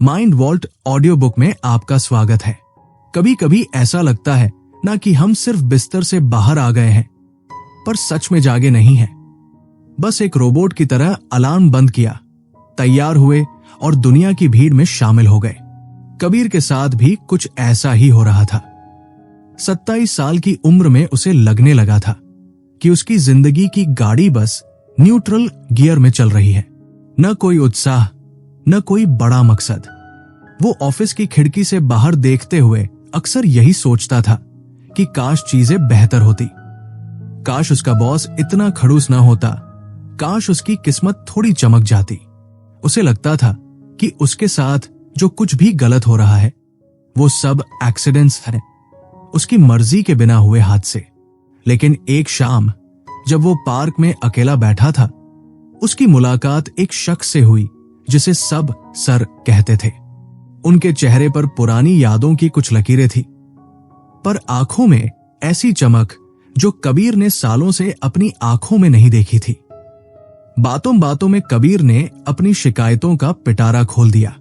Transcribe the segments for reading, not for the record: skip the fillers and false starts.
Mind vault audio book में आपका स्वागत है। कभी कभी ऐसा लगता है ना कि हम सिर्फ बिस्तर से बाहर आ गए हैं, पर सच में जागे नहीं हैं। बस एक रोबोट की तरह अलार्म बंद किया, तैयार हुए और दुनिया की भीड़ में शामिल हो गए। कबीर के साथ भी कुछ ऐसा ही हो रहा था। 27 साल की उम्र में उसे लगने लगा था कि उसकी जिंदगी की गाड़ी बस न्यूट्रल गियर में चल रही है। न कोई उत्साह, न कोई बड़ा मकसद। वो ऑफिस की खिड़की से बाहर देखते हुए अक्सर यही सोचता था कि काश चीजें बेहतर होती, काश उसका बॉस इतना खड़ूस ना होता, काश उसकी किस्मत थोड़ी चमक जाती। उसे लगता था कि उसके साथ जो कुछ भी गलत हो रहा है वो सब एक्सीडेंट्स हैं, उसकी मर्जी के बिना हुए हादसे। लेकिन एक शाम जब वो पार्क में अकेला बैठा था, उसकी मुलाकात एक शख्स से हुई जिसे सब सर कहते थे। उनके चेहरे पर पुरानी यादों की कुछ लकीरें थी, पर आंखों में ऐसी चमक जो कबीर ने सालों से अपनी आंखों में नहीं देखी थी। बातों बातों में कबीर ने अपनी शिकायतों का पिटारा खोल दिया।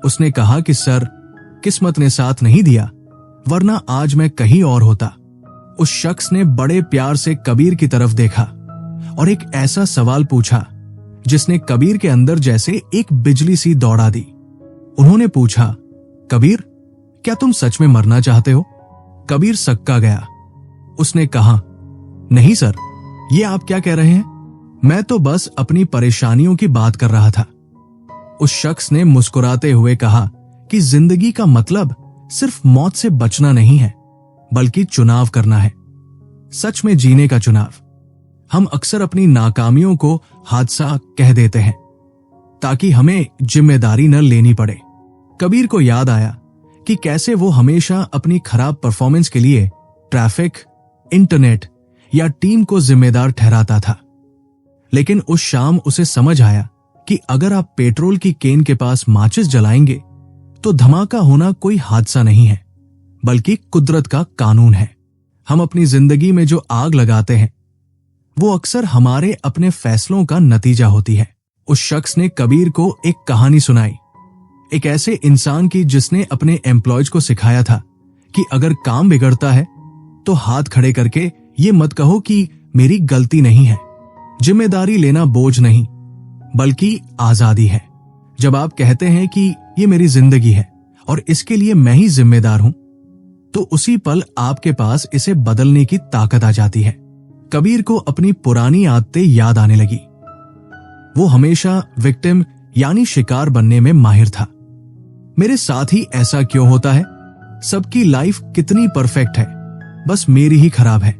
उसने कहा कि सर, किस्मत ने साथ नहीं दिया, वरना आज मैं कहीं और होता। उस शख्स ने बड़े प्यार से कबीर की तरफ देखा और एक ऐसा सवाल पूछा जिसने कबीर के अंदर जैसे एक बिजली सी दौड़ा दी। उन्होंने पूछा, कबीर, क्या तुम सच में मरना चाहते हो? कबीर सक्का गया। उसने कहा, नहीं सर, ये आप क्या कह रहे हैं? मैं तो बस अपनी परेशानियों की बात कर रहा था। उस शख्स ने मुस्कुराते हुए कहा कि जिंदगी का मतलब सिर्फ मौत से बचना नहीं है, बल्कि चुनाव करना है। सच में जीने का चुनाव। हम अक्सर अपनी नाकामियों को हादसा कह देते हैं ताकि हमें जिम्मेदारी न लेनी पड़े। कबीर को याद आया कि कैसे वो हमेशा अपनी खराब परफॉर्मेंस के लिए ट्रैफिक, इंटरनेट या टीम को जिम्मेदार ठहराता था। लेकिन उस शाम उसे समझ आया कि अगर आप पेट्रोल की केन के पास माचिस जलाएंगे तो धमाका होना कोई हादसा नहीं है, बल्कि कुदरत का कानून है। हम अपनी जिंदगी में जो आग लगाते हैं वो अक्सर हमारे अपने फैसलों का नतीजा होती है। उस शख्स ने कबीर को एक कहानी सुनाई, एक ऐसे इंसान की जिसने अपने एम्प्लॉयज को सिखाया था कि अगर काम बिगड़ता है तो हाथ खड़े करके ये मत कहो कि मेरी गलती नहीं है। जिम्मेदारी लेना बोझ नहीं, बल्कि आजादी है। जब आप कहते हैं कि ये मेरी जिंदगी है और इसके लिए मैं ही जिम्मेदार हूं, तो उसी पल आपके पास इसे बदलने की ताकत आ जाती है। कबीर को अपनी पुरानी आदतें याद आने लगी। वो हमेशा विक्टिम यानी शिकार बनने में माहिर था। मेरे साथ ही ऐसा क्यों होता है? सबकी लाइफ कितनी परफेक्ट है, बस मेरी ही खराब है।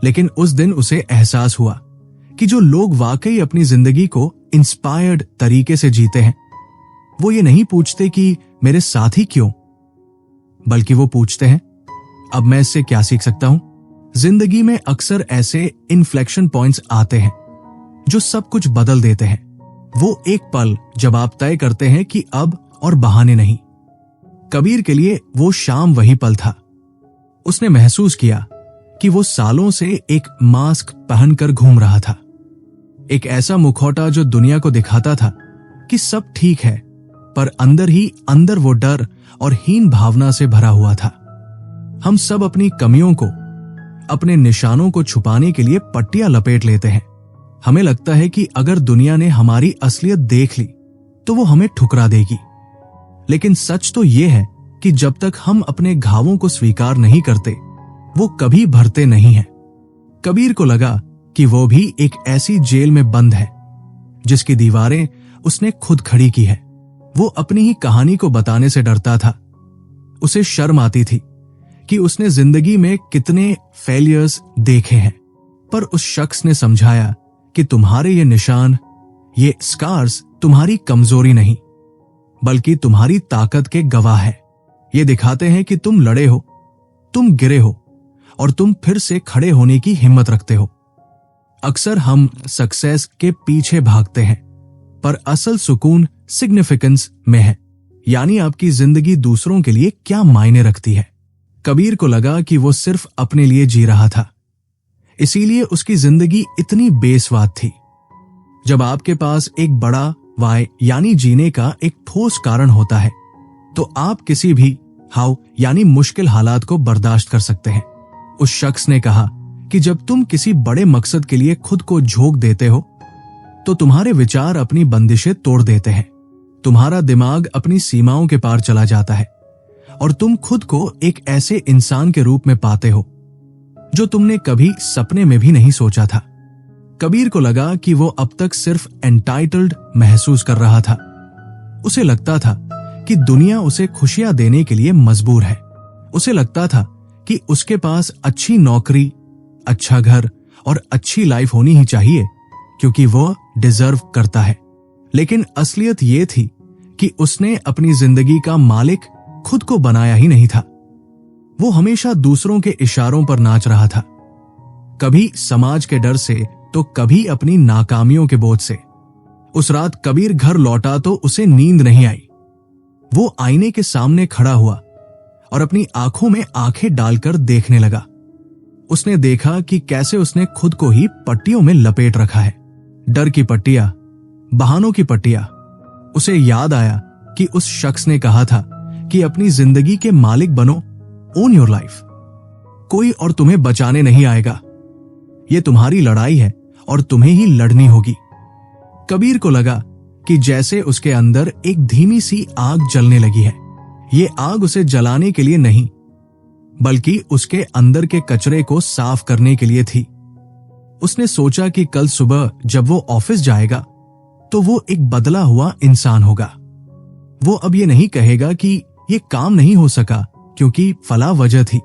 लेकिन उस दिन उसे एहसास हुआ कि जो लोग वाकई अपनी जिंदगी को इंस्पायर्ड तरीके से जीते हैं, वो ये नहीं पूछते कि मेरे साथ ही क्यों, बल्कि वो पूछते हैं, अब मैं इससे क्या सीख सकता हूं? जिंदगी में अक्सर ऐसे इन्फ्लेक्शन पॉइंट्स आते हैं जो सब कुछ बदल देते हैं। वो एक पल जब आप तय करते हैं कि अब और बहाने नहीं। कबीर के लिए वो शाम वही पल था। उसने महसूस किया कि वो सालों से एक मास्क पहनकर घूम रहा था, एक ऐसा मुखौटा जो दुनिया को दिखाता था कि सब ठीक है, पर अंदर ही अंदर वो डर और हीन भावना से भरा हुआ था। हम सब अपनी कमियों को, अपने निशानों को छुपाने के लिए पट्टियां लपेट लेते हैं। हमें लगता है कि अगर दुनिया ने हमारी असलियत देख ली तो वो हमें ठुकरा देगी। लेकिन सच तो ये है कि जब तक हम अपने घावों को स्वीकार नहीं करते, वो कभी भरते नहीं हैं। कबीर को लगा कि वो भी एक ऐसी जेल में बंद है जिसकी दीवारें उसने खुद खड़ी की है। वो अपनी ही कहानी को बताने से डरता था। उसे शर्म आती थी कि उसने जिंदगी में कितने फेलियर्स देखे हैं, पर उस शख्स ने समझाया कि तुम्हारे ये निशान, ये स्कार्स तुम्हारी कमजोरी नहीं, बल्कि तुम्हारी ताकत के गवाह है। ये दिखाते हैं कि तुम लड़े हो, तुम गिरे हो और तुम फिर से खड़े होने की हिम्मत रखते हो। अक्सर हम सक्सेस के पीछे भागते हैं, पर असल सुकून सिग्निफिकेंस में है, यानी आपकी जिंदगी दूसरों के लिए क्या मायने रखती है। कबीर को लगा कि वो सिर्फ अपने लिए जी रहा था, इसीलिए उसकी जिंदगी इतनी बेस्वाद थी। जब आपके पास एक बड़ा वाई यानी जीने का एक ठोस कारण होता है, तो आप किसी भी हाउ यानी मुश्किल हालात को बर्दाश्त कर सकते हैं। उस शख्स ने कहा कि जब तुम किसी बड़े मकसद के लिए खुद को झोंक देते हो तो तुम्हारे विचार अपनी बंदिशें तोड़ देते हैं, तुम्हारा दिमाग अपनी सीमाओं के पार चला जाता है और तुम खुद को एक ऐसे इंसान के रूप में पाते हो जो तुमने कभी सपने में भी नहीं सोचा था। कबीर को लगा कि वो अब तक सिर्फ एंटाइटल्ड महसूस कर रहा था। उसे लगता था कि दुनिया उसे खुशियां देने के लिए मजबूर है। उसे लगता था कि उसके पास अच्छी नौकरी, अच्छा घर और अच्छी लाइफ होनी ही चाहिए क्योंकि वो डिजर्व करता है। लेकिन असलियत ये थी कि उसने अपनी जिंदगी का मालिक खुद को बनाया ही नहीं था। वो हमेशा दूसरों के इशारों पर नाच रहा था, कभी समाज के डर से तो कभी अपनी नाकामियों के बोझ से। उस रात कबीर घर लौटा तो उसे नींद नहीं आई। वो आईने के सामने खड़ा हुआ और अपनी आंखों में आंखें डालकर देखने लगा। उसने देखा कि कैसे उसने खुद को ही पट्टियों में लपेट रखा है, डर की पट्टियां, बहानों की पट्टियां। उसे याद आया कि उस शख्स ने कहा था कि अपनी जिंदगी के मालिक बनो, ओन योर लाइफ। कोई और तुम्हें बचाने नहीं आएगा, ये तुम्हारी लड़ाई है और तुम्हें ही लड़नी होगी। कबीर को लगा कि जैसे उसके अंदर एक धीमी सी आग जलने लगी है। ये आग उसे जलाने के लिए नहीं बल्कि उसके अंदर के कचरे को साफ करने के लिए थी। उसने सोचा कि कल सुबह जब वो ऑफिस जाएगा तो वो एक बदला हुआ इंसान होगा। वो अब ये नहीं कहेगा कि ये काम नहीं हो सका क्योंकि फला वजह थी,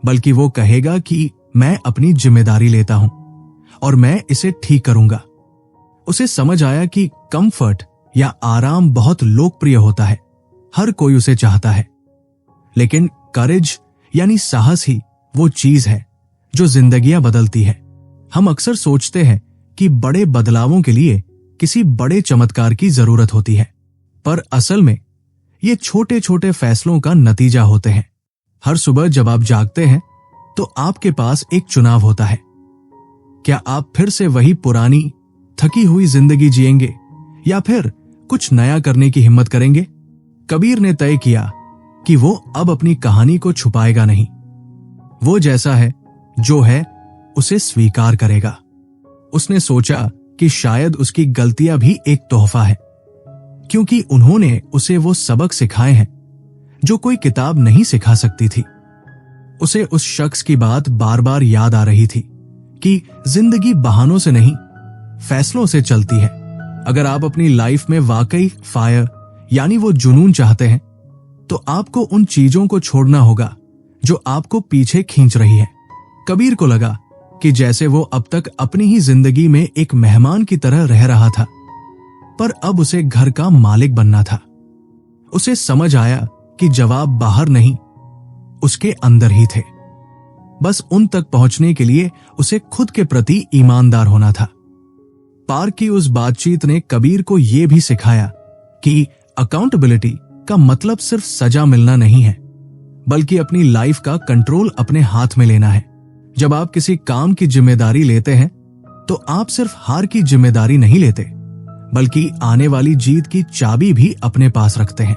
बल्कि वो कहेगा कि मैं अपनी जिम्मेदारी लेता हूं और मैं इसे ठीक करूंगा। उसे समझ आया कि कंफर्ट या आराम बहुत लोकप्रिय होता है, हर कोई उसे चाहता है, लेकिन करेज यानी साहस ही वो चीज है जो जिंदगियां बदलती है। हम अक्सर सोचते हैं कि बड़े बदलावों के लिए किसी बड़े चमत्कार की जरूरत होती है, पर असल में ये छोटे छोटे फैसलों का नतीजा होते हैं। हर सुबह जब आप जागते हैं तो आपके पास एक चुनाव होता है। क्या आप फिर से वही पुरानी थकी हुई जिंदगी जिएंगे या फिर कुछ नया करने की हिम्मत करेंगे? कबीर ने तय किया कि वो अब अपनी कहानी को छुपाएगा नहीं। वो जैसा है, जो है, उसे स्वीकार करेगा। उसने सोचा कि शायद उसकी गलतियां भी एक तोहफा है, क्योंकि उन्होंने उसे वो सबक सिखाए हैं जो कोई किताब नहीं सिखा सकती थी। उसे उस शख्स की बात बार बार याद आ रही थी कि जिंदगी बहानों से नहीं, फैसलों से चलती है। अगर आप अपनी लाइफ में वाकई फायर यानी वो जुनून चाहते हैं तो आपको उन चीजों को छोड़ना होगा जो आपको पीछे खींच रही है। कबीर को लगा कि जैसे वो अब तक अपनी ही जिंदगी में एक मेहमान की तरह रह रहा था, पर अब उसे घर का मालिक बनना था। उसे समझ आया कि जवाब बाहर नहीं, उसके अंदर ही थे। बस उन तक पहुंचने के लिए उसे खुद के प्रति ईमानदार होना था। पार्क की उस बातचीत ने कबीर को यह भी सिखाया कि अकाउंटेबिलिटी का मतलब सिर्फ सजा मिलना नहीं है, बल्कि अपनी लाइफ का कंट्रोल अपने हाथ में लेना है। जब आप किसी काम की जिम्मेदारी लेते हैं तो आप सिर्फ हार की जिम्मेदारी नहीं लेते, बल्कि आने वाली जीत की चाबी भी अपने पास रखते हैं।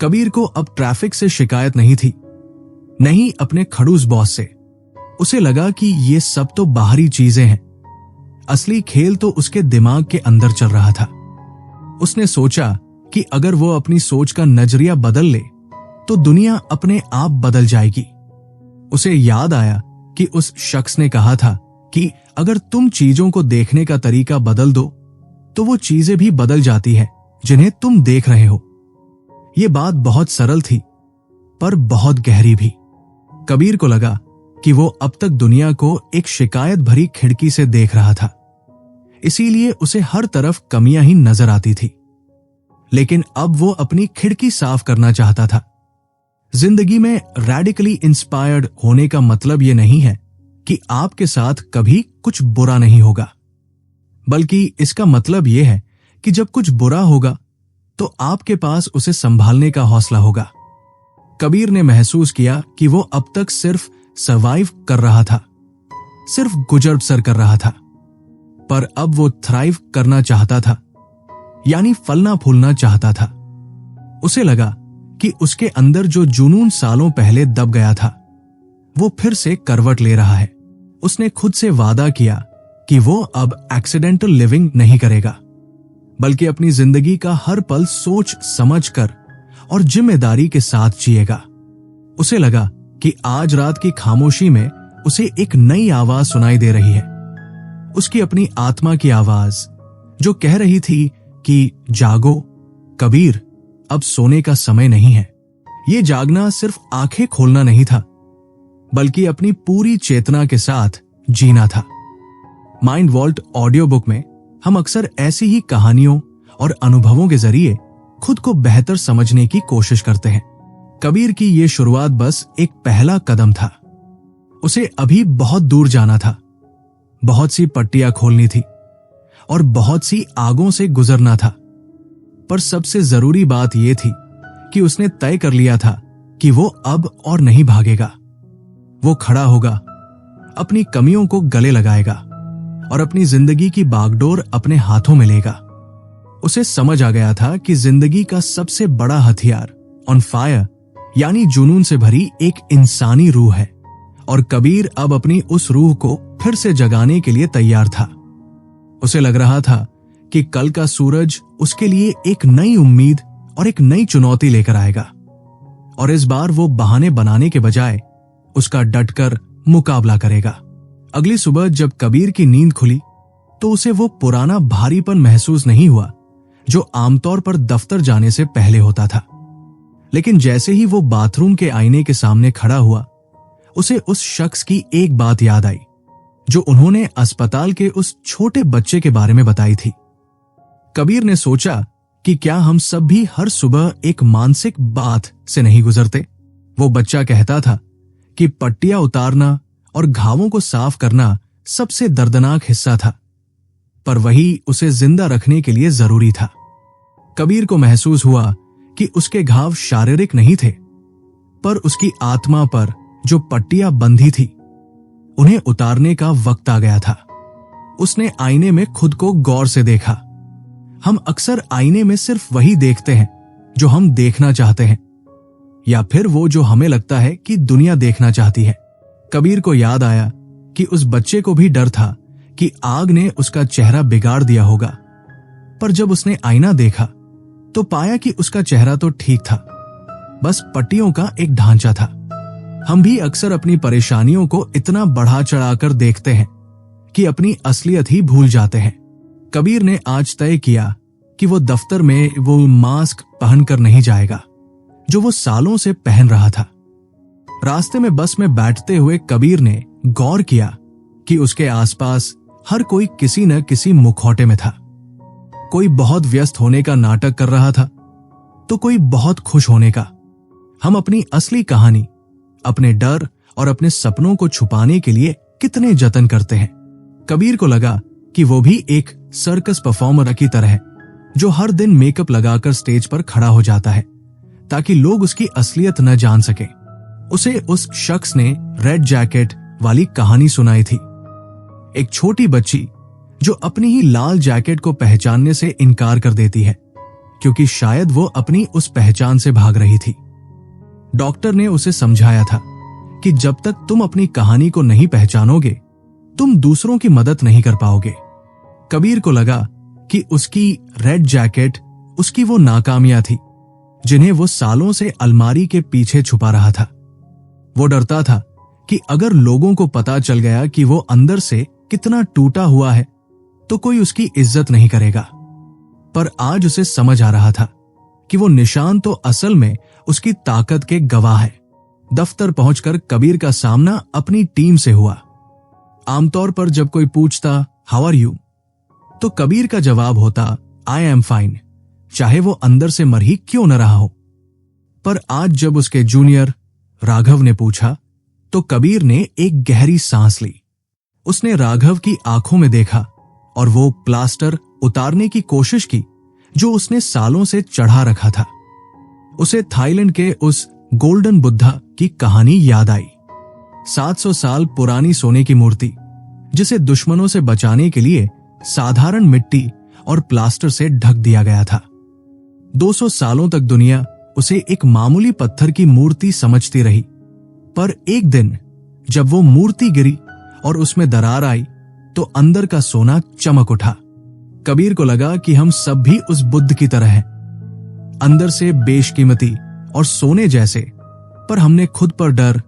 कबीर को अब ट्रैफिक से शिकायत नहीं थी, नहीं अपने खड़ूस बॉस से। उसे लगा कि ये सब तो बाहरी चीजें हैं, असली खेल तो उसके दिमाग के अंदर चल रहा था। उसने सोचा कि अगर वो अपनी सोच का नजरिया बदल ले तो दुनिया अपने आप बदल जाएगी। उसे याद आया कि उस शख्स ने कहा था कि अगर तुम चीजों को देखने का तरीका बदल दो तो वो चीजें भी बदल जाती है जिन्हें तुम देख रहे हो। ये बात बहुत सरल थी पर बहुत गहरी भी। कबीर को लगा कि वो अब तक दुनिया को एक शिकायत भरी खिड़की से देख रहा था, इसीलिए उसे हर तरफ कमियां ही नजर आती थी। लेकिन अब वो अपनी खिड़की साफ करना चाहता था। जिंदगी में रैडिकली इंस्पायर्ड होने का मतलब ये नहीं है कि आपके साथ कभी कुछ बुरा नहीं होगा, बल्कि इसका मतलब यह है कि जब कुछ बुरा होगा तो आपके पास उसे संभालने का हौसला होगा। कबीर ने महसूस किया कि वो अब तक सिर्फ सर्वाइव कर रहा था, सिर्फ गुजर बसर कर रहा था, पर अब वो थ्राइव करना चाहता था, यानी फलना फूलना चाहता था। उसे लगा कि उसके अंदर जो जुनून सालों पहले दब गया था वो फिर से करवट ले रहा है। उसने खुद से वादा किया कि वो अब एक्सीडेंटल लिविंग नहीं करेगा, बल्कि अपनी जिंदगी का हर पल सोच समझकर और जिम्मेदारी के साथ जिएगा। उसे लगा कि आज रात की खामोशी में उसे एक नई आवाज सुनाई दे रही है, उसकी अपनी आत्मा की आवाज जो कह रही थी कि जागो कबीर, अब सोने का समय नहीं है। ये जागना सिर्फ आंखें खोलना नहीं था, बल्कि अपनी पूरी चेतना के साथ जीना था। माइंड वॉल्ट ऑडियो बुक में हम अक्सर ऐसी ही कहानियों और अनुभवों के जरिए खुद को बेहतर समझने की कोशिश करते हैं। कबीर की ये शुरुआत बस एक पहला कदम था। उसे अभी बहुत दूर जाना था, बहुत सी पट्टियां खोलनी थी और बहुत सी आगों से गुजरना था। पर सबसे जरूरी बात यह थी कि उसने तय कर लिया था कि वो अब और नहीं भागेगा। वो खड़ा होगा, अपनी कमियों को गले लगाएगा और अपनी जिंदगी की बागडोर अपने हाथों में लेगा। उसे समझ आ गया था कि जिंदगी का सबसे बड़ा हथियार ऑन फायर यानी जुनून से भरी एक इंसानी रूह है, और कबीर अब अपनी उस रूह को फिर से जगाने के लिए तैयार था। उसे लग रहा था कि कल का सूरज उसके लिए एक नई उम्मीद और एक नई चुनौती लेकर आएगा, और इस बार वो बहाने बनाने के बजाय उसका डटकर मुकाबला करेगा। अगली सुबह जब कबीर की नींद खुली तो उसे वो पुराना भारीपन महसूस नहीं हुआ जो आमतौर पर दफ्तर जाने से पहले होता था। लेकिन जैसे ही वो बाथरूम के आईने के सामने खड़ा हुआ, उसे उस शख्स की एक बात याद आई जो उन्होंने अस्पताल के उस छोटे बच्चे के बारे में बताई थी। कबीर ने सोचा कि क्या हम सब भी हर सुबह एक मानसिक बात से नहीं गुजरते। वो बच्चा कहता था कि पट्टियां उतारना और घावों को साफ करना सबसे दर्दनाक हिस्सा था, पर वही उसे जिंदा रखने के लिए जरूरी था। कबीर को महसूस हुआ कि उसके घाव शारीरिक नहीं थे, पर उसकी आत्मा पर जो पट्टियां बंधी थी उन्हें उतारने का वक्त आ गया था। उसने आईने में खुद को गौर से देखा। हम अक्सर आईने में सिर्फ वही देखते हैं जो हम देखना चाहते हैं, या फिर वो जो हमें लगता है कि दुनिया देखना चाहती है। कबीर को याद आया कि उस बच्चे को भी डर था कि आग ने उसका चेहरा बिगाड़ दिया होगा, पर जब उसने आईना देखा तो पाया कि उसका चेहरा तो ठीक था, बस पट्टियों का एक ढांचा था। हम भी अक्सर अपनी परेशानियों को इतना बढ़ा चढ़ाकर देखते हैं कि अपनी असलियत ही भूल जाते हैं। कबीर ने आज तय किया कि वो दफ्तर में वो मास्क पहनकर नहीं जाएगा जो वो सालों से पहन रहा था। रास्ते में बस में बैठते हुए कबीर ने गौर किया कि उसके आसपास हर कोई किसी न किसी मुखौटे में था। कोई बहुत व्यस्त होने का नाटक कर रहा था तो कोई बहुत खुश होने का। हम अपनी असली कहानी, अपने डर और अपने सपनों को छुपाने के लिए कितने जतन करते हैं। कबीर को लगा कि वो भी एक सर्कस परफॉर्मर की तरह है जो हर दिन मेकअप लगाकर स्टेज पर खड़ा हो जाता है ताकि लोग उसकी असलियत न जान सके। उसे उस शख्स ने रेड जैकेट वाली कहानी सुनाई थी। एक छोटी बच्ची जो अपनी ही लाल जैकेट को पहचानने से इनकार कर देती है क्योंकि शायद वो अपनी उस पहचान से भाग रही थी। डॉक्टर ने उसे समझाया था कि जब तक तुम अपनी कहानी को नहीं पहचानोगे तुम दूसरों की मदद नहीं कर पाओगे। कबीर को लगा कि उसकी रेड जैकेट उसकी वो नाकामियां थी जिन्हें वो सालों से अलमारी के पीछे छुपा रहा था। वो डरता था कि अगर लोगों को पता चल गया कि वो अंदर से कितना टूटा हुआ है तो कोई उसकी इज्जत नहीं करेगा। पर आज उसे समझ आ रहा था कि वो निशान तो असल में उसकी ताकत के गवाह है। दफ्तर पहुंचकर कबीर का सामना अपनी टीम से हुआ। आमतौर पर जब कोई पूछता हाउ आर यू तो कबीर का जवाब होता आई एम फाइन, चाहे वो अंदर से मर ही क्यों न रहा हो। पर आज जब उसके जूनियर राघव ने पूछा तो कबीर ने एक गहरी सांस ली। उसने राघव की आंखों में देखा और वो प्लास्टर उतारने की कोशिश की जो उसने सालों से चढ़ा रखा था। उसे थाईलैंड के उस गोल्डन बुद्धा की कहानी याद आई। 700 साल पुरानी सोने की मूर्ति जिसे दुश्मनों से बचाने के लिए साधारण मिट्टी और प्लास्टर से ढक दिया गया था। 200 सालों तक दुनिया उसे एक मामूली पत्थर की मूर्ति समझती रही, पर एक दिन जब वो मूर्ति गिरी और उसमें दरार आई तो अंदर का सोना चमक उठा। कबीर को लगा कि हम सब भी उस बुद्ध की तरह हैं, अंदर से बेशकीमती और सोने जैसे, पर हमने खुद पर डर,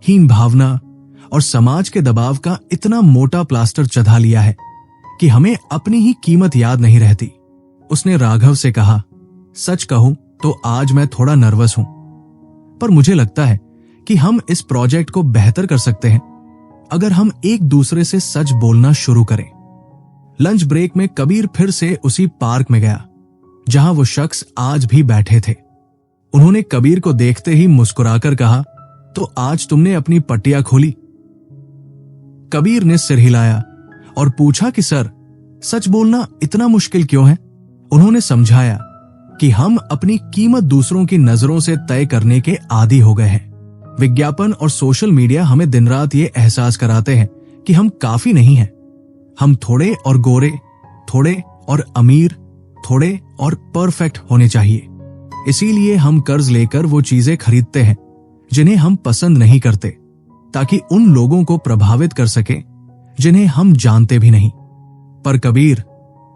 हीन भावना और समाज के दबाव का इतना मोटा प्लास्टर चढ़ा लिया है कि हमें अपनी ही कीमत याद नहीं रहती। उसने राघव से कहा, सच कहूं तो आज मैं थोड़ा नर्वस हूं, पर मुझे लगता है कि हम इस प्रोजेक्ट को बेहतर कर सकते हैं अगर हम एक दूसरे से सच बोलना शुरू करें। लंच ब्रेक में कबीर फिर से उसी पार्क में गया जहां वो शख्स आज भी बैठे थे। उन्होंने कबीर को देखते ही मुस्कुराकर कहा, तो आज तुमने अपनी पट्टियां खोली? कबीर ने सिर हिलाया और पूछा कि सर, सच बोलना इतना मुश्किल क्यों है? उन्होंने समझाया कि हम अपनी कीमत दूसरों की नजरों से तय करने के आदी हो गए हैं। विज्ञापन और सोशल मीडिया हमें दिन रात ये एहसास कराते हैं कि हम काफी नहीं हैं। हम थोड़े और गोरे, थोड़े और अमीर, थोड़े और परफेक्ट होने चाहिए। इसीलिए हम कर्ज लेकर वो चीजें खरीदते हैं जिन्हें हम पसंद नहीं करते, ताकि उन लोगों को प्रभावित कर सके जिन्हें हम जानते भी नहीं। पर कबीर,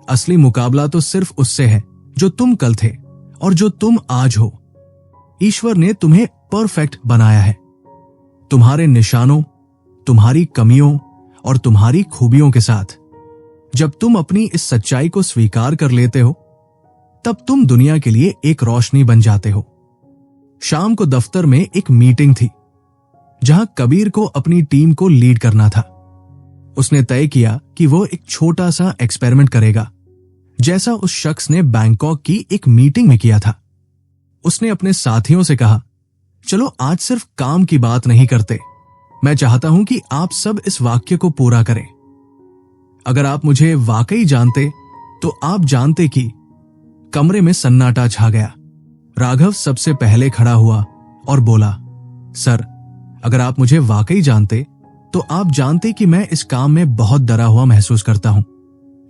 असली मुकाबला तो सिर्फ उससे है जो तुम कल थे और जो तुम आज हो। ईश्वर ने तुम्हें परफेक्ट बनाया है, तुम्हारे निशानों, तुम्हारी कमियों और तुम्हारी खूबियों के साथ। जब तुम अपनी इस सच्चाई को स्वीकार कर लेते हो, तब तुम दुनिया के लिए एक रोशनी बन जाते हो। शाम को दफ्तर में एक मीटिंग थी जहां कबीर को अपनी टीम को लीड करना था। उसने तय किया कि वो एक छोटा सा एक्सपेरिमेंट करेगा, जैसा उस शख्स ने बैंकॉक की एक मीटिंग में किया था। उसने अपने साथियों से कहा, चलो आज सिर्फ काम की बात नहीं करते, मैं चाहता हूं कि आप सब इस वाक्य को पूरा करें। अगर आप मुझे वाकई जानते तो आप जानते कि। कमरे में सन्नाटा छा गया। राघव सबसे पहले खड़ा हुआ और बोला, सर, अगर आप मुझे वाकई जानते तो आप जानते कि मैं इस काम में बहुत डरा हुआ महसूस करता हूं,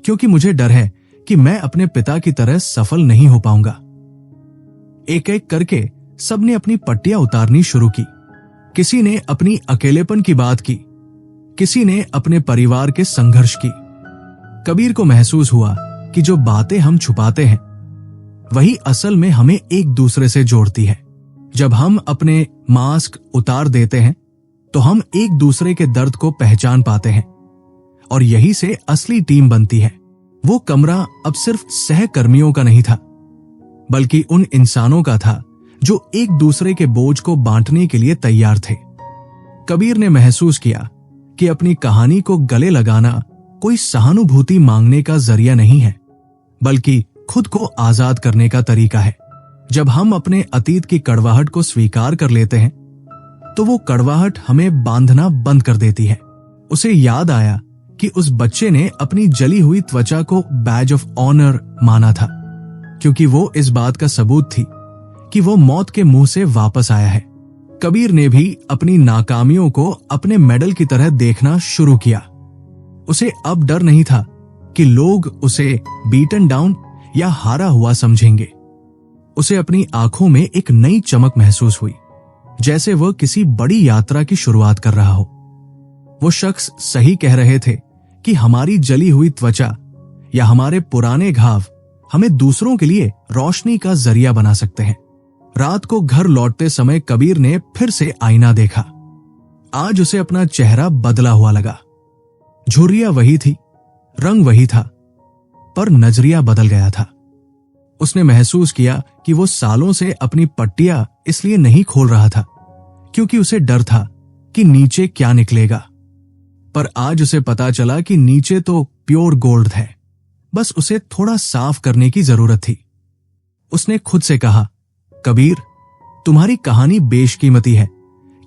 क्योंकि मुझे डर है कि मैं अपने पिता की तरह सफल नहीं हो पाऊंगा। एक एक करके सबने अपनी पट्टियां उतारनी शुरू की। किसी ने अपनी अकेलेपन की बात की, किसी ने अपने परिवार के संघर्ष की। कबीर को महसूस हुआ कि जो बातें हम छुपाते हैं वही असल में हमें एक दूसरे से जोड़ती है। जब हम अपने मास्क उतार देते हैं तो हम एक दूसरे के दर्द को पहचान पाते हैं और यही से असली टीम बनती है। वो कमरा अब सिर्फ सहकर्मियों का नहीं था, बल्कि उन इंसानों का था जो एक दूसरे के बोझ को बांटने के लिए तैयार थे। कबीर ने महसूस किया कि अपनी कहानी को गले लगाना कोई सहानुभूति मांगने का जरिया नहीं है, बल्कि खुद को आजाद करने का तरीका है। जब हम अपने अतीत की कड़वाहट को स्वीकार कर लेते हैं तो वो कड़वाहट हमें बांधना बंद कर देती है। उसे याद आया कि उस बच्चे ने अपनी जली हुई त्वचा को बैज ऑफ ऑनर माना था, क्योंकि वो इस बात का सबूत थी कि वो मौत के मुंह से वापस आया है। कबीर ने भी अपनी नाकामियों को अपने मेडल की तरह देखना शुरू किया। उसे अब डर नहीं था कि लोग उसे बीटन डाउन या हारा हुआ समझेंगे। उसे अपनी आंखों में एक नई चमक महसूस हुई, जैसे वह किसी बड़ी यात्रा की शुरुआत कर रहा हो। वो शख्स सही कह रहे थे कि हमारी जली हुई त्वचा या हमारे पुराने घाव हमें दूसरों के लिए रोशनी का जरिया बना सकते हैं। रात को घर लौटते समय कबीर ने फिर से आईना देखा। आज उसे अपना चेहरा बदला हुआ लगा। झुर्रियां वही थी, रंग वही था, पर नजरिया बदल गया था। उसने महसूस किया कि वो सालों से अपनी पट्टियां इसलिए नहीं खोल रहा था क्योंकि उसे डर था कि नीचे क्या निकलेगा, पर आज उसे पता चला कि नीचे तो प्योर गोल्ड है, बस उसे थोड़ा साफ करने की जरूरत थी। उसने खुद से कहा, कबीर, तुम्हारी कहानी बेशकीमती है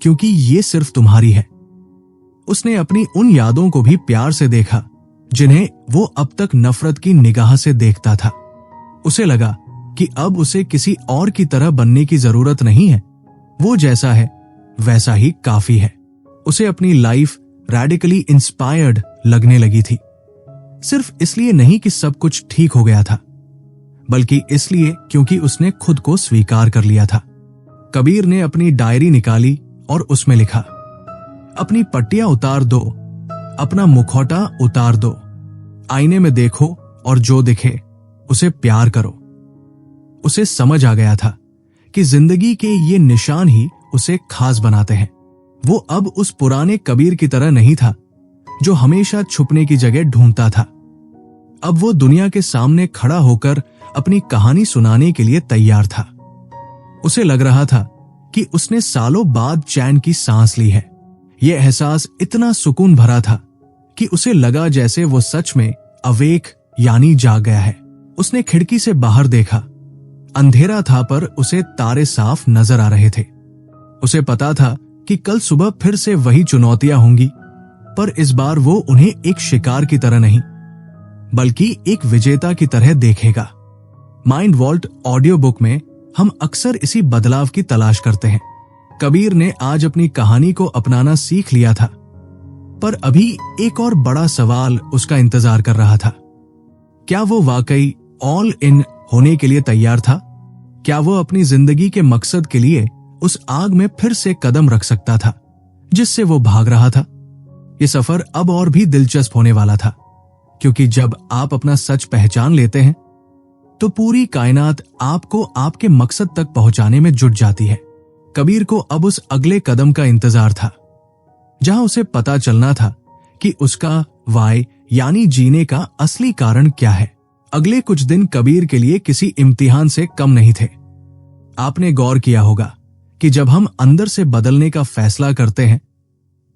क्योंकि ये सिर्फ तुम्हारी है। उसने अपनी उन यादों को भी प्यार से देखा जिन्हें वो अब तक नफरत की निगाह से देखता था। उसे लगा कि अब उसे किसी और की तरह बनने की जरूरत नहीं है, वो जैसा है वैसा ही काफी है। उसे अपनी लाइफ रैडिकली इंस्पायर्ड लगने लगी थी। सिर्फ इसलिए नहीं कि सब कुछ ठीक हो गया था, बल्कि इसलिए क्योंकि उसने खुद को स्वीकार कर लिया था। कबीर ने अपनी डायरी निकाली और उसमें लिखा, अपनी पट्टियां उतार दो, अपना मुखौटा उतार दो, आईने में देखो और जो दिखे उसे प्यार करो। उसे समझ आ गया था कि जिंदगी के ये निशान ही उसे खास बनाते हैं। वो अब उस पुराने कबीर की तरह नहीं था जो हमेशा छुपने की जगह ढूंढता था। अब वो दुनिया के सामने खड़ा होकर अपनी कहानी सुनाने के लिए तैयार था। उसे लग रहा था कि उसने सालों बाद चैन की सांस ली है। यह एहसास इतना सुकून भरा था कि उसे लगा जैसे वो सच में अवेक यानी जाग गया है। उसने खिड़की से बाहर देखा। अंधेरा था पर उसे तारे साफ नजर आ रहे थे। उसे पता था कि कल सुबह फिर से वही चुनौतियां होंगी, पर इस बार वो उन्हें एक शिकार की तरह नहीं बल्कि एक विजेता की तरह देखेगा। माइंड वॉल्ट ऑडियो बुक में हम अक्सर इसी बदलाव की तलाश करते हैं। कबीर ने आज अपनी कहानी को अपनाना सीख लिया था, पर अभी एक और बड़ा सवाल उसका इंतजार कर रहा था। क्या वो वाकई ऑल इन होने के लिए तैयार था? क्या वो अपनी जिंदगी के मकसद के लिए उस आग में फिर से कदम रख सकता था जिससे वो भाग रहा था? ये सफर अब और भी दिलचस्प होने वाला था, क्योंकि जब आप अपना सच पहचान लेते हैं तो पूरी कायनात आपको आपके मकसद तक पहुंचाने में जुट जाती है। कबीर को अब उस अगले कदम का इंतजार था, जहां उसे पता चलना था कि उसका वाई यानी जीने का असली कारण क्या है। अगले कुछ दिन कबीर के लिए किसी इम्तिहान से कम नहीं थे। आपने गौर किया होगा कि जब हम अंदर से बदलने का फैसला करते हैं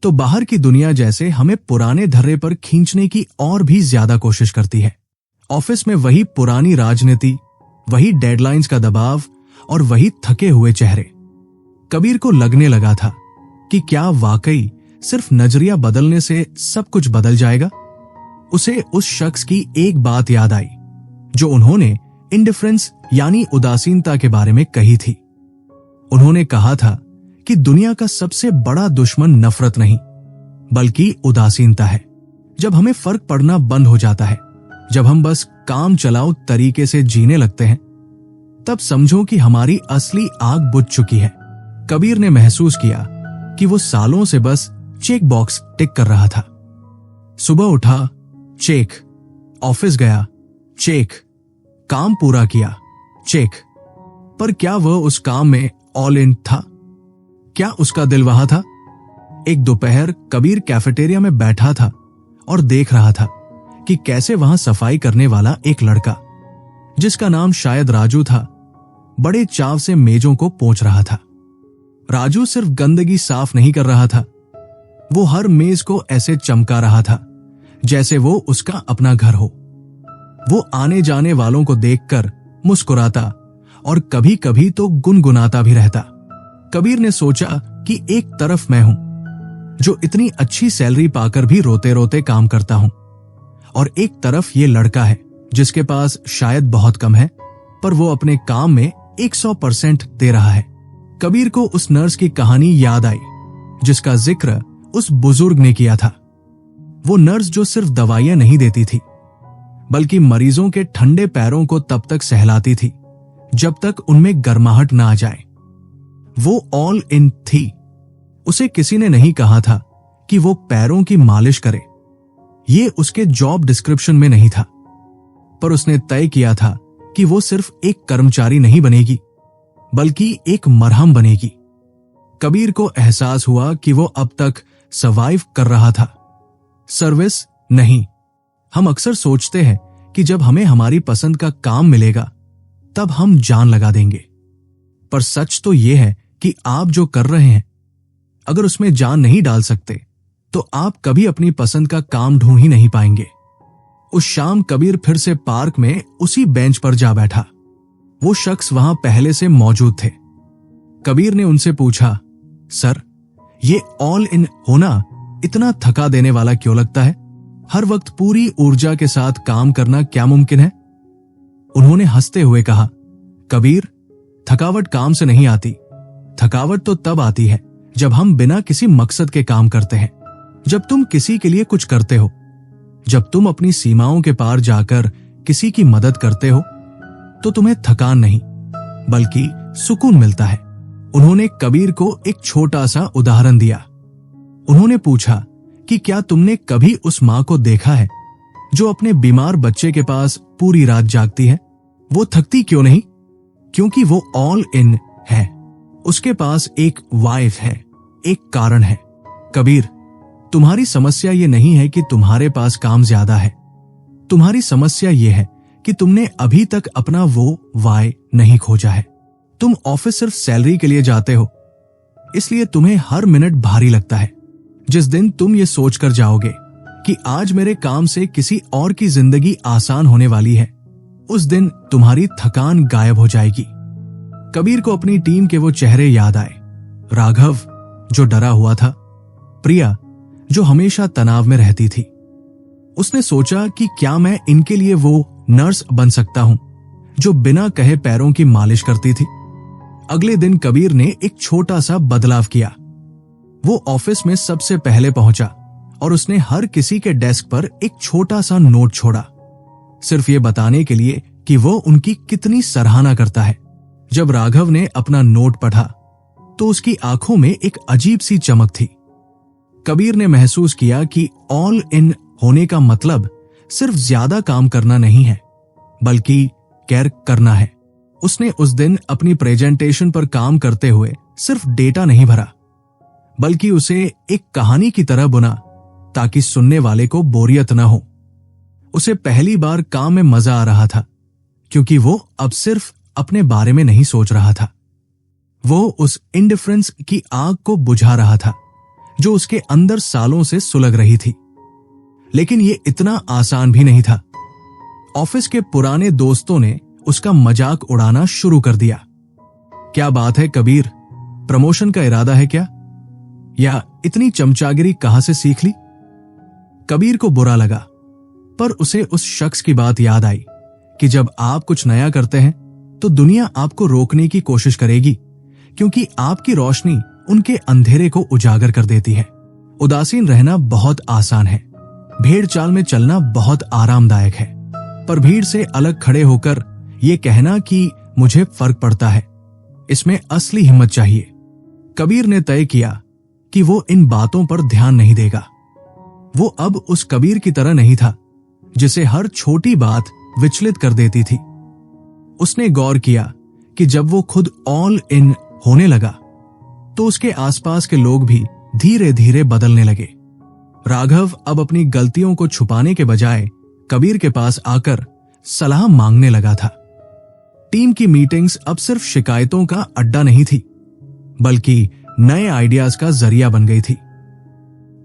तो बाहर की दुनिया जैसे हमें पुराने धर्रे पर खींचने की और भी ज्यादा कोशिश करती है। ऑफिस में वही पुरानी राजनीति, वही डेडलाइंस का दबाव और वही थके हुए चेहरे। कबीर को लगने लगा था कि क्या वाकई सिर्फ नजरिया बदलने से सब कुछ बदल जाएगा। उसे उस शख्स की एक बात याद आई जो उन्होंने इंडिफरेंस यानी उदासीनता के बारे में कही थी। उन्होंने कहा था कि दुनिया का सबसे बड़ा दुश्मन नफरत नहीं बल्कि उदासीनता है। जब हमें फर्क पड़ना बंद हो जाता है, जब हम बस काम चलाओ तरीके से जीने लगते हैं, तब समझो कि हमारी असली आग बुझ चुकी है। कबीर ने महसूस किया कि वो सालों से बस चेक बॉक्स टिक कर रहा था। सुबह उठा, चेक, ऑफिस गया, चेक, काम पूरा किया, चेक। पर क्या वह उस काम में ऑल इन था? क्या उसका दिल वहां था? एक दोपहर कबीर कैफेटेरिया में बैठा था और देख रहा था कि कैसे वहां सफाई करने वाला एक लड़का, जिसका नाम शायद राजू था, बड़े चाव से मेजों को पोंछ रहा था। राजू सिर्फ गंदगी साफ नहीं कर रहा था, वो हर मेज को ऐसे चमका रहा था जैसे वो उसका अपना घर हो। वो आने जाने वालों को देखकर मुस्कुराता और कभी कभी तो गुनगुनाता भी रहता। कबीर ने सोचा कि एक तरफ मैं हूं जो इतनी अच्छी सैलरी पाकर भी रोते रोते काम करता हूं, और एक तरफ ये लड़का है जिसके पास शायद बहुत कम है पर वो अपने काम में 100% दे रहा है। कबीर को उस नर्स की कहानी याद आई जिसका जिक्र उस बुजुर्ग ने किया था। वो नर्स जो सिर्फ दवाइयां नहीं देती थी बल्कि मरीजों के ठंडे पैरों को तब तक सहलाती थी जब तक उनमें गर्माहट ना आ जाए। वो ऑल इन थी। उसे किसी ने नहीं कहा था कि वो पैरों की मालिश करे, ये उसके जॉब डिस्क्रिप्शन में नहीं था, पर उसने तय किया था कि वो सिर्फ एक कर्मचारी नहीं बनेगी बल्कि एक मरहम बनेगी। कबीर को एहसास हुआ कि वो अब तक सर्वाइव कर रहा था, सर्विस नहीं। हम अक्सर सोचते हैं कि जब हमें हमारी पसंद का काम मिलेगा तब हम जान लगा देंगे, पर सच तो यह है कि आप जो कर रहे हैं अगर उसमें जान नहीं डाल सकते तो आप कभी अपनी पसंद का काम ढूंढ ही नहीं पाएंगे। उस शाम कबीर फिर से पार्क में उसी बेंच पर जा बैठा। वो शख्स वहां पहले से मौजूद थे। कबीर ने उनसे पूछा, सर, ये ऑल इन होना इतना थका देने वाला क्यों लगता है? हर वक्त पूरी ऊर्जा के साथ काम करना क्या मुमकिन है? उन्होंने हंसते हुए कहा, कबीर, थकावट काम से नहीं आती। थकावट तो तब आती है जब हम बिना किसी मकसद के काम करते हैं। जब तुम किसी के लिए कुछ करते हो, जब तुम अपनी सीमाओं के पार जाकर किसी की मदद करते हो तो तुम्हें थकान नहीं बल्कि सुकून मिलता है। उन्होंने कबीर को एक छोटा सा उदाहरण दिया। उन्होंने पूछा कि क्या तुमने कभी उस मां को देखा है जो अपने बीमार बच्चे के पास पूरी रात जागती है? वो थकती क्यों नहीं? क्योंकि वो ऑल इन है। उसके पास एक वाइफ है, एक कारण है। कबीर, तुम्हारी समस्या ये नहीं है कि तुम्हारे पास काम ज्यादा है। तुम्हारी समस्या ये है कि तुमने अभी तक अपना वो वाई नहीं खोजा है। तुम ऑफिस सिर्फ सैलरी के लिए जाते हो, इसलिए तुम्हें हर मिनट भारी लगता है। जिस दिन तुम ये सोचकर जाओगे कि आज मेरे काम से किसी और की जिंदगी आसान होने वाली है, उस दिन तुम्हारी थकान गायब हो जाएगी। कबीर को अपनी टीम के वो चेहरे याद आए। राघव जो डरा हुआ था, प्रिया जो हमेशा तनाव में रहती थी। उसने सोचा कि क्या मैं इनके लिए वो नर्स बन सकता हूं जो बिना कहे पैरों की मालिश करती थी। अगले दिन कबीर ने एक छोटा सा बदलाव किया। वो ऑफिस में सबसे पहले पहुंचा और उसने हर किसी के डेस्क पर एक छोटा सा नोट छोड़ा, सिर्फ ये बताने के लिए कि वो उनकी कितनी सराहना करता है। जब राघव ने अपना नोट पढ़ा तो उसकी आंखों में एक अजीब सी चमक थी। कबीर ने महसूस किया कि ऑल इन होने का मतलब सिर्फ ज्यादा काम करना नहीं है बल्कि केयर करना है। उसने उस दिन अपनी प्रेजेंटेशन पर काम करते हुए सिर्फ डेटा नहीं भरा बल्कि उसे एक कहानी की तरह बुना ताकि सुनने वाले को बोरियत न हो। उसे पहली बार काम में मजा आ रहा था क्योंकि वो अब सिर्फ अपने बारे में नहीं सोच रहा था। वो उस इंडिफरेंस की आग को बुझा रहा था जो उसके अंदर सालों से सुलग रही थी। लेकिन ये इतना आसान भी नहीं था। ऑफिस के पुराने दोस्तों ने उसका मजाक उड़ाना शुरू कर दिया। क्या बात है कबीर, प्रमोशन का इरादा है क्या? या इतनी चमचागिरी कहां से सीख ली? कबीर को बुरा लगा, पर उसे उस शख्स की बात याद आई कि जब आप कुछ नया करते हैं तो दुनिया आपको रोकने की कोशिश करेगी क्योंकि आपकी रोशनी उनके अंधेरे को उजागर कर देती है। उदासीन रहना बहुत आसान है, भेड़ चाल में चलना बहुत आरामदायक है, पर भीड़ से अलग खड़े होकर यह कहना कि मुझे फर्क पड़ता है, इसमें असली हिम्मत चाहिए। कबीर ने तय किया कि वो इन बातों पर ध्यान नहीं देगा। वो अब उस कबीर की तरह नहीं था जिसे हर छोटी बात विचलित कर देती थी। उसने गौर किया कि जब वो खुद ऑल इन होने लगा तो उसके आसपास के लोग भी धीरे धीरे बदलने लगे। राघव अब अपनी गलतियों को छुपाने के बजाय कबीर के पास आकर सलाह मांगने लगा था। टीम की मीटिंग्स अब सिर्फ शिकायतों का अड्डा नहीं थी बल्कि नए आइडियाज का जरिया बन गई थी।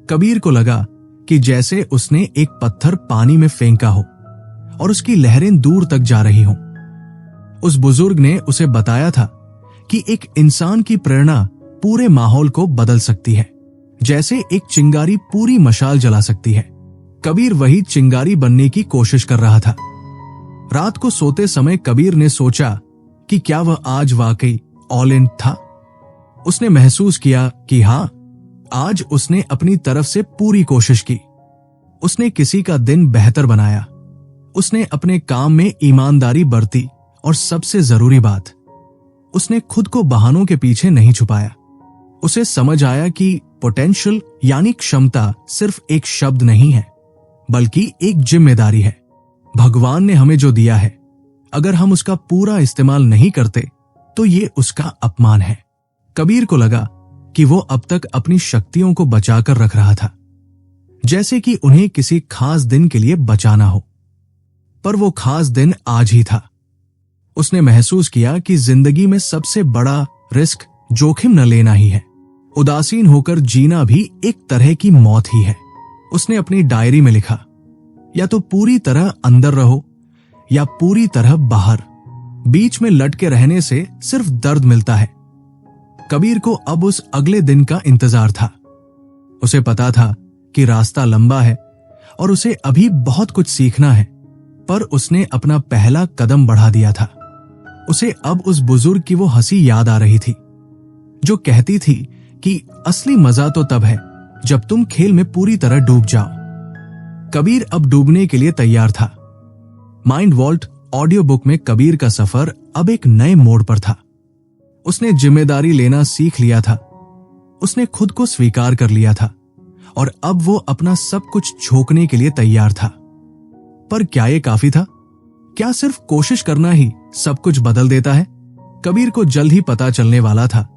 कबीर को लगा कि जैसे उसने एक पत्थर पानी में फेंका हो और उसकी लहरें दूर तक जा रही हों। उस बुजुर्ग ने उसे बताया था कि एक इंसान की प्रेरणा पूरे माहौल को बदल सकती है, जैसे एक चिंगारी पूरी मशाल जला सकती है। कबीर वही चिंगारी बनने की कोशिश कर रहा था। रात को सोते समय कबीर ने सोचा कि क्या वह आज वाकई ऑल इन था। उसने महसूस किया कि हां, आज उसने अपनी तरफ से पूरी कोशिश की। उसने किसी का दिन बेहतर बनाया, उसने अपने काम में ईमानदारी बरती और सबसे जरूरी बात, उसने खुद को बहानों के पीछे नहीं छुपाया। उसे समझ आया कि पोटेंशियल यानी क्षमता सिर्फ एक शब्द नहीं है बल्कि एक जिम्मेदारी है। भगवान ने हमें जो दिया है, अगर हम उसका पूरा इस्तेमाल नहीं करते तो ये उसका अपमान है। कबीर को लगा कि वो अब तक अपनी शक्तियों को बचाकर रख रहा था, जैसे कि उन्हें किसी खास दिन के लिए बचाना हो, पर वो खास दिन आज ही था। उसने महसूस किया कि जिंदगी में सबसे बड़ा रिस्क जोखिम न लेना ही है। उदासीन होकर जीना भी एक तरह की मौत ही है। उसने अपनी डायरी में लिखा, या तो पूरी तरह अंदर रहो या पूरी तरह बाहर, बीच में लटके रहने से सिर्फ दर्द मिलता है। कबीर को अब उस अगले दिन का इंतजार था। उसे पता था कि रास्ता लंबा है और उसे अभी बहुत कुछ सीखना है, पर उसने अपना पहला कदम बढ़ा दिया था। उसे अब उस बुजुर्ग की वो हंसी याद आ रही थी जो कहती थी कि असली मजा तो तब है जब तुम खेल में पूरी तरह डूब जाओ। कबीर अब डूबने के लिए तैयार था। माइंड वॉल्ट ऑडियो बुक में कबीर का सफर अब एक नए मोड़ पर था। उसने जिम्मेदारी लेना सीख लिया था, उसने खुद को स्वीकार कर लिया था और अब वो अपना सब कुछ झोंकने के लिए तैयार था। पर क्या ये काफी था? क्या सिर्फ कोशिश करना ही सब कुछ बदल देता है? कबीर को जल्द ही पता चलने वाला था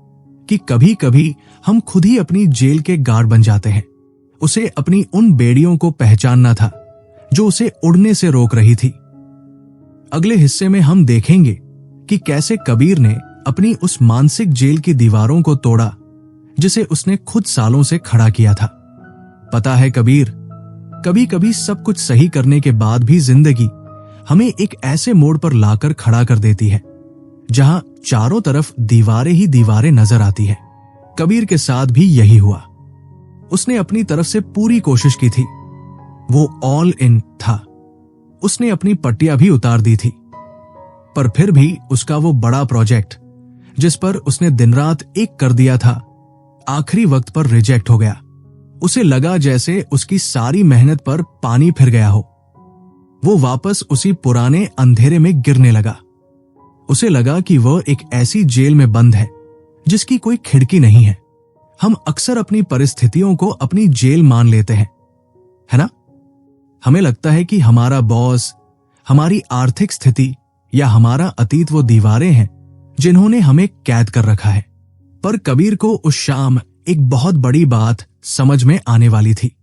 कि कभी कभी हम खुद ही अपनी जेल के गार्ड बन जाते हैं। उसे अपनी उन बेड़ियों को पहचानना था जो उसे उड़ने से रोक रही थी। अगले हिस्से में हम देखेंगे कि कैसे कबीर ने अपनी उस मानसिक जेल की दीवारों को तोड़ा जिसे उसने खुद सालों से खड़ा किया था। पता है कबीर, कभी कभी सब कुछ सही करने के बाद भी जिंदगी हमें एक ऐसे मोड़ पर लाकर खड़ा कर देती है जहां चारों तरफ दीवारें ही दीवारें नजर आती है। कबीर के साथ भी यही हुआ। उसने अपनी तरफ से पूरी कोशिश की थी, वो ऑल इन था। उसने अपनी पट्टियां भी उतार दी थी, पर फिर भी उसका वो बड़ा प्रोजेक्ट जिस पर उसने दिन रात एक कर दिया था, आखिरी वक्त पर रिजेक्ट हो गया। उसे लगा जैसे उसकी सारी मेहनत पर पानी फिर गया हो। वो वापस उसी पुराने अंधेरे में गिरने लगा। उसे लगा कि वह एक ऐसी जेल में बंद है जिसकी कोई खिड़की नहीं है। हम अक्सर अपनी परिस्थितियों को अपनी जेल मान लेते हैं, है ना? हमें लगता है कि हमारा बॉस, हमारी आर्थिक स्थिति या हमारा अतीत वो दीवारें हैं जिन्होंने हमें कैद कर रखा है। पर कबीर को उस शाम एक बहुत बड़ी बात समझ में आने वाली थी।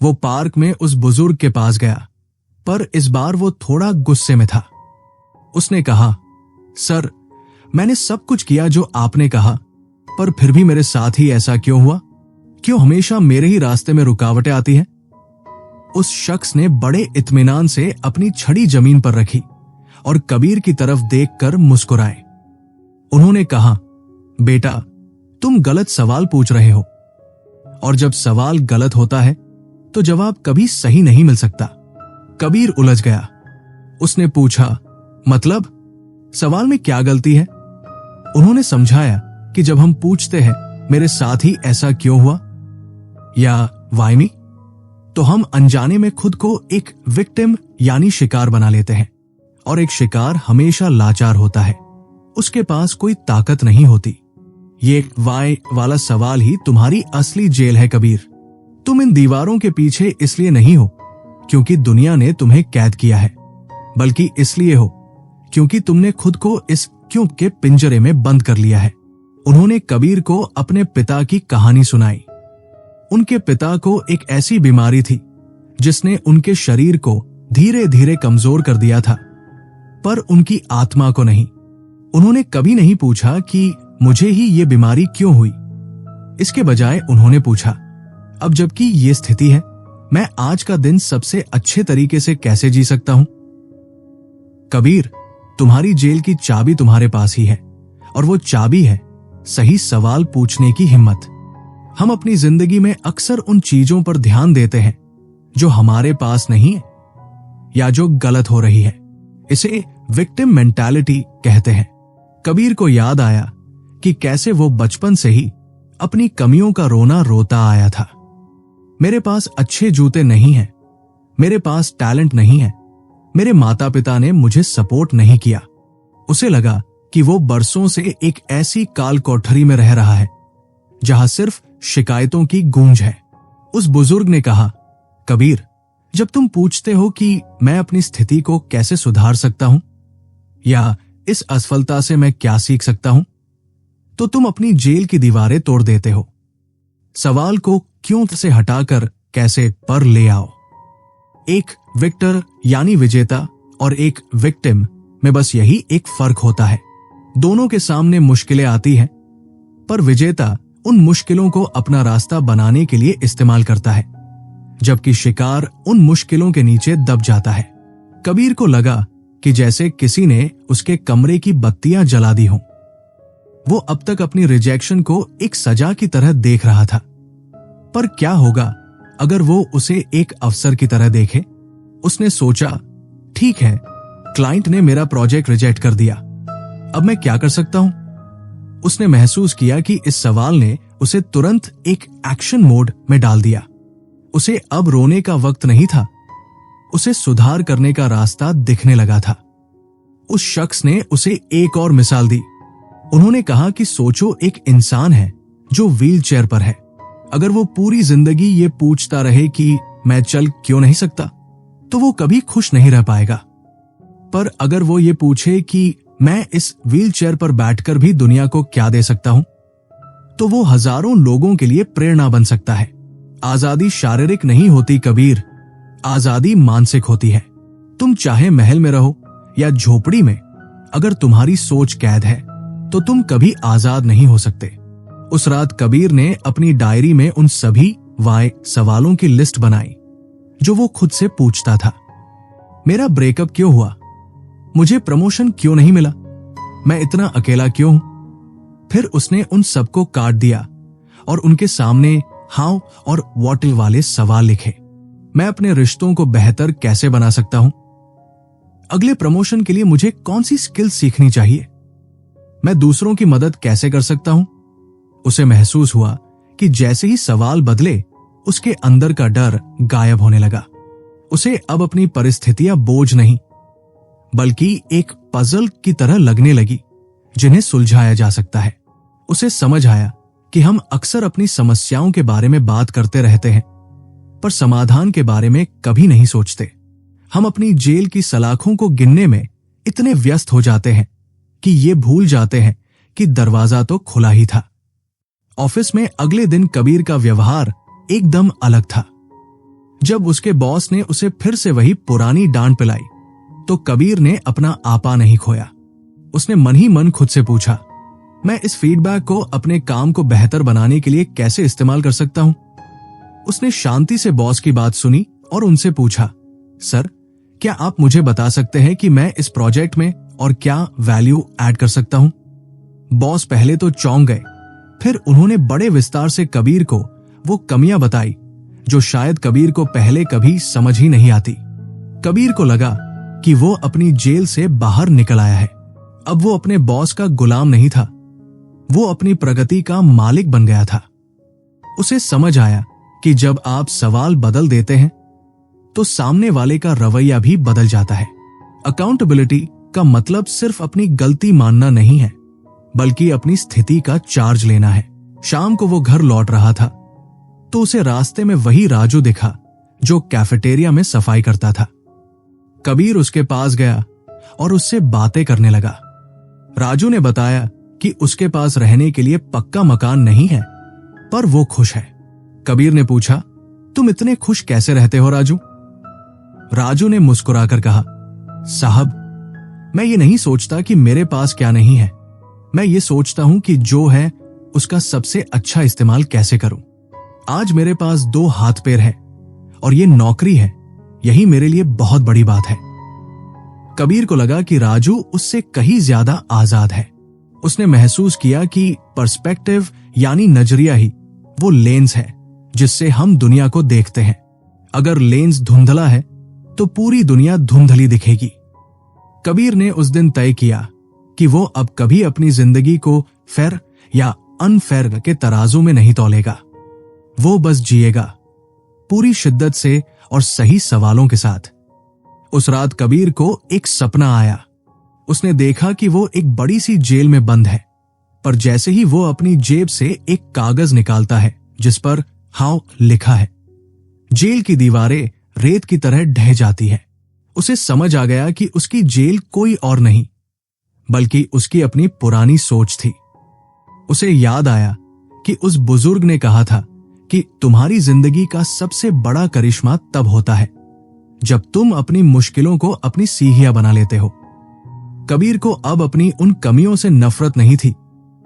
वो पार्क में उस बुजुर्ग के पास गया, पर इस बार वो थोड़ा गुस्से में था। उसने कहा, सर, मैंने सब कुछ किया जो आपने कहा, पर फिर भी मेरे साथ ही ऐसा क्यों हुआ? क्यों हमेशा मेरे ही रास्ते में रुकावटें आती हैं? उस शख्स ने बड़े इत्मीनान से अपनी छड़ी जमीन पर रखी और कबीर की तरफ देखकर मुस्कुराए। उन्होंने कहा, बेटा, तुम गलत सवाल पूछ रहे हो, और जब सवाल गलत होता है तो जवाब कभी सही नहीं मिल सकता। कबीर उलझ गया। उसने पूछा, मतलब सवाल में क्या गलती है? उन्होंने समझाया कि जब हम पूछते हैं मेरे साथ ही ऐसा क्यों हुआ या वाई मी, तो हम अनजाने में खुद को एक विक्टिम यानी शिकार बना लेते हैं, और एक शिकार हमेशा लाचार होता है, उसके पास कोई ताकत नहीं होती। ये वाई वाला सवाल ही तुम्हारी असली जेल है कबीर। तुम इन दीवारों के पीछे इसलिए नहीं हो क्योंकि दुनिया ने तुम्हें कैद किया है, बल्कि इसलिए हो क्योंकि तुमने खुद को इस क्यों के पिंजरे में बंद कर लिया है। उन्होंने कबीर को अपने पिता की कहानी सुनाई। उनके पिता को एक ऐसी बीमारी थी जिसने उनके शरीर को धीरे धीरे कमजोर कर दिया था, पर उनकी आत्मा को नहीं। उन्होंने कभी नहीं पूछा कि मुझे ही ये बीमारी क्यों हुई। इसके बजाय उन्होंने पूछा, अब जबकि ये स्थिति है, मैं आज का दिन सबसे अच्छे तरीके से कैसे जी सकता हूं? कबीर, तुम्हारी जेल की चाबी तुम्हारे पास ही है, और वो चाबी है सही सवाल पूछने की हिम्मत। हम अपनी जिंदगी में अक्सर उन चीजों पर ध्यान देते हैं जो हमारे पास नहीं है या जो गलत हो रही है। इसे विक्टिम मेंटालिटी कहते हैं। कबीर को याद आया कि कैसे वो बचपन से ही अपनी कमियों का रोना रोता आया था। मेरे पास अच्छे जूते नहीं हैं, मेरे पास टैलेंट नहीं है, मेरे माता पिता ने मुझे सपोर्ट नहीं किया। उसे लगा कि वो बरसों से एक ऐसी काल कोठरी में रह रहा है जहां सिर्फ शिकायतों की गूंज है। उस बुजुर्ग ने कहा, कबीर, जब तुम पूछते हो कि मैं अपनी स्थिति को कैसे सुधार सकता हूं या इस असफलता से मैं क्या सीख सकता हूं, तो तुम अपनी जेल की दीवारें तोड़ देते हो। सवाल को क्यों से हटाकर कैसे पर ले आओ। एक विक्टर यानी विजेता और एक विक्टिम में बस यही एक फर्क होता है। दोनों के सामने मुश्किलें आती हैं, पर विजेता उन मुश्किलों को अपना रास्ता बनाने के लिए इस्तेमाल करता है, जबकि शिकार उन मुश्किलों के नीचे दब जाता है। कबीर को लगा कि जैसे किसी ने उसके कमरे की बत्तियां जला दी हों। वो अब तक अपनी रिजेक्शन को एक सजा की तरह देख रहा था, पर क्या होगा अगर वो उसे एक अवसर की तरह देखे? उसने सोचा, ठीक है, क्लाइंट ने मेरा प्रोजेक्ट रिजेक्ट कर दिया, अब मैं क्या कर सकता हूं? उसने महसूस किया कि इस सवाल ने उसे तुरंत एक एक्शन मोड में डाल दिया। उसे अब रोने का वक्त नहीं था। उसे सुधार करने का रास्ता दिखने लगा था। उस शख्स ने उसे एक और मिसाल दी। उन्होंने कहा कि सोचो, एक इंसान है जो व्हील चेयर पर है। अगर वो पूरी जिंदगी ये पूछता रहे कि मैं चल क्यों नहीं सकता, तो वो कभी खुश नहीं रह पाएगा। पर अगर वो ये पूछे कि मैं इस व्हील चेयर पर बैठकर भी दुनिया को क्या दे सकता हूं, तो वो हजारों लोगों के लिए प्रेरणा बन सकता है। आजादी शारीरिक नहीं होती कबीर, आजादी मानसिक होती है। तुम चाहे महल में रहो या झोपड़ी में, अगर तुम्हारी सोच कैद है तो तुम कभी आजाद नहीं हो सकते। उस रात कबीर ने अपनी डायरी में उन सभी वाई सवालों की लिस्ट बनाई जो वो खुद से पूछता था। मेरा ब्रेकअप क्यों हुआ? मुझे प्रमोशन क्यों नहीं मिला? मैं इतना अकेला क्यों हूं? फिर उसने उन सबको काट दिया और उनके सामने हाउ और व्हाट वाले सवाल लिखे। मैं अपने रिश्तों को बेहतर कैसे बना सकता हूं? अगले प्रमोशन के लिए मुझे कौन सी स्किल सीखनी चाहिए? मैं दूसरों की मदद कैसे कर सकता हूं? उसे महसूस हुआ कि जैसे ही सवाल बदले, उसके अंदर का डर गायब होने लगा। उसे अब अपनी परिस्थितियां बोझ नहीं, बल्कि एक पजल की तरह लगने लगी जिन्हें सुलझाया जा सकता है। उसे समझ आया कि हम अक्सर अपनी समस्याओं के बारे में बात करते रहते हैं, पर समाधान के बारे में कभी नहीं सोचते। हम अपनी जेल की सलाखों को गिनने में इतने व्यस्त हो जाते हैं कि ये भूल जाते हैं कि दरवाजा तो खुला ही था। ऑफिस में अगले दिन कबीर का व्यवहार एकदम अलग था। जब उसके बॉस ने उसे फिर से वही पुरानी डांट पिलाई, तो कबीर ने अपना आपा नहीं खोया। उसने मन ही मन खुद से पूछा, मैं इस फीडबैक को अपने काम को बेहतर बनाने के लिए कैसे इस्तेमाल कर सकता हूं? उसने शांति से बॉस की बात सुनी और उनसे पूछा, सर, क्या आप मुझे बता सकते हैं कि मैं इस प्रोजेक्ट में और क्या वैल्यू ऐड कर सकता हूं? बॉस पहले तो चौंक गए, फिर उन्होंने बड़े विस्तार से कबीर को वो कमियां बताई जो शायद कबीर को पहले कभी समझ ही नहीं आती। कबीर को लगा कि वो अपनी जेल से बाहर निकल आया है। अब वो अपने बॉस का गुलाम नहीं था, वो अपनी प्रगति का मालिक बन गया था। उसे समझ आया कि जब आप सवाल बदल देते हैं तो सामने वाले का रवैया भी बदल जाता है। अकाउंटेबिलिटी का मतलब सिर्फ अपनी गलती मानना नहीं है, बल्कि अपनी स्थिति का चार्ज लेना है। शाम को वो घर लौट रहा था तो उसे रास्ते में वही राजू दिखा जो कैफेटेरिया में सफाई करता था। कबीर उसके पास गया और उससे बातें करने लगा। राजू ने बताया कि उसके पास रहने के लिए पक्का मकान नहीं है, पर वो खुश है। कबीर ने पूछा, तुम इतने खुश कैसे रहते हो राजू? राजू ने मुस्कुराकर कहा, साहब, मैं ये नहीं सोचता कि मेरे पास क्या नहीं है, मैं ये सोचता हूं कि जो है उसका सबसे अच्छा इस्तेमाल कैसे करूं। आज मेरे पास 2 हाथ पैर है और ये नौकरी है, यही मेरे लिए बहुत बड़ी बात है। कबीर को लगा कि राजू उससे कहीं ज्यादा आजाद है। उसने महसूस किया कि पर्सपेक्टिव यानी नजरिया ही वो लेंस है जिससे हम दुनिया को देखते हैं। अगर लेंस धुंधला है तो पूरी दुनिया धुंधली दिखेगी। कबीर ने उस दिन तय किया कि वो अब कभी अपनी जिंदगी को फेयर या अनफेयर के तराजू में नहीं तौलेगा। वो बस जिएगा, पूरी शिद्दत से और सही सवालों के साथ। उस रात कबीर को एक सपना आया। उसने देखा कि वो एक बड़ी सी जेल में बंद है, पर जैसे ही वो अपनी जेब से एक कागज निकालता है जिस पर हाउ लिखा है, जेल की दीवारें रेत की तरह ढह जाती है। उसे समझ आ गया कि उसकी जेल कोई और नहीं, बल्कि उसकी अपनी पुरानी सोच थी। उसे याद आया कि उस बुजुर्ग ने कहा था कि तुम्हारी जिंदगी का सबसे बड़ा करिश्मा तब होता है जब तुम अपनी मुश्किलों को अपनी सीढ़ियां बना लेते हो। कबीर को अब अपनी उन कमियों से नफरत नहीं थी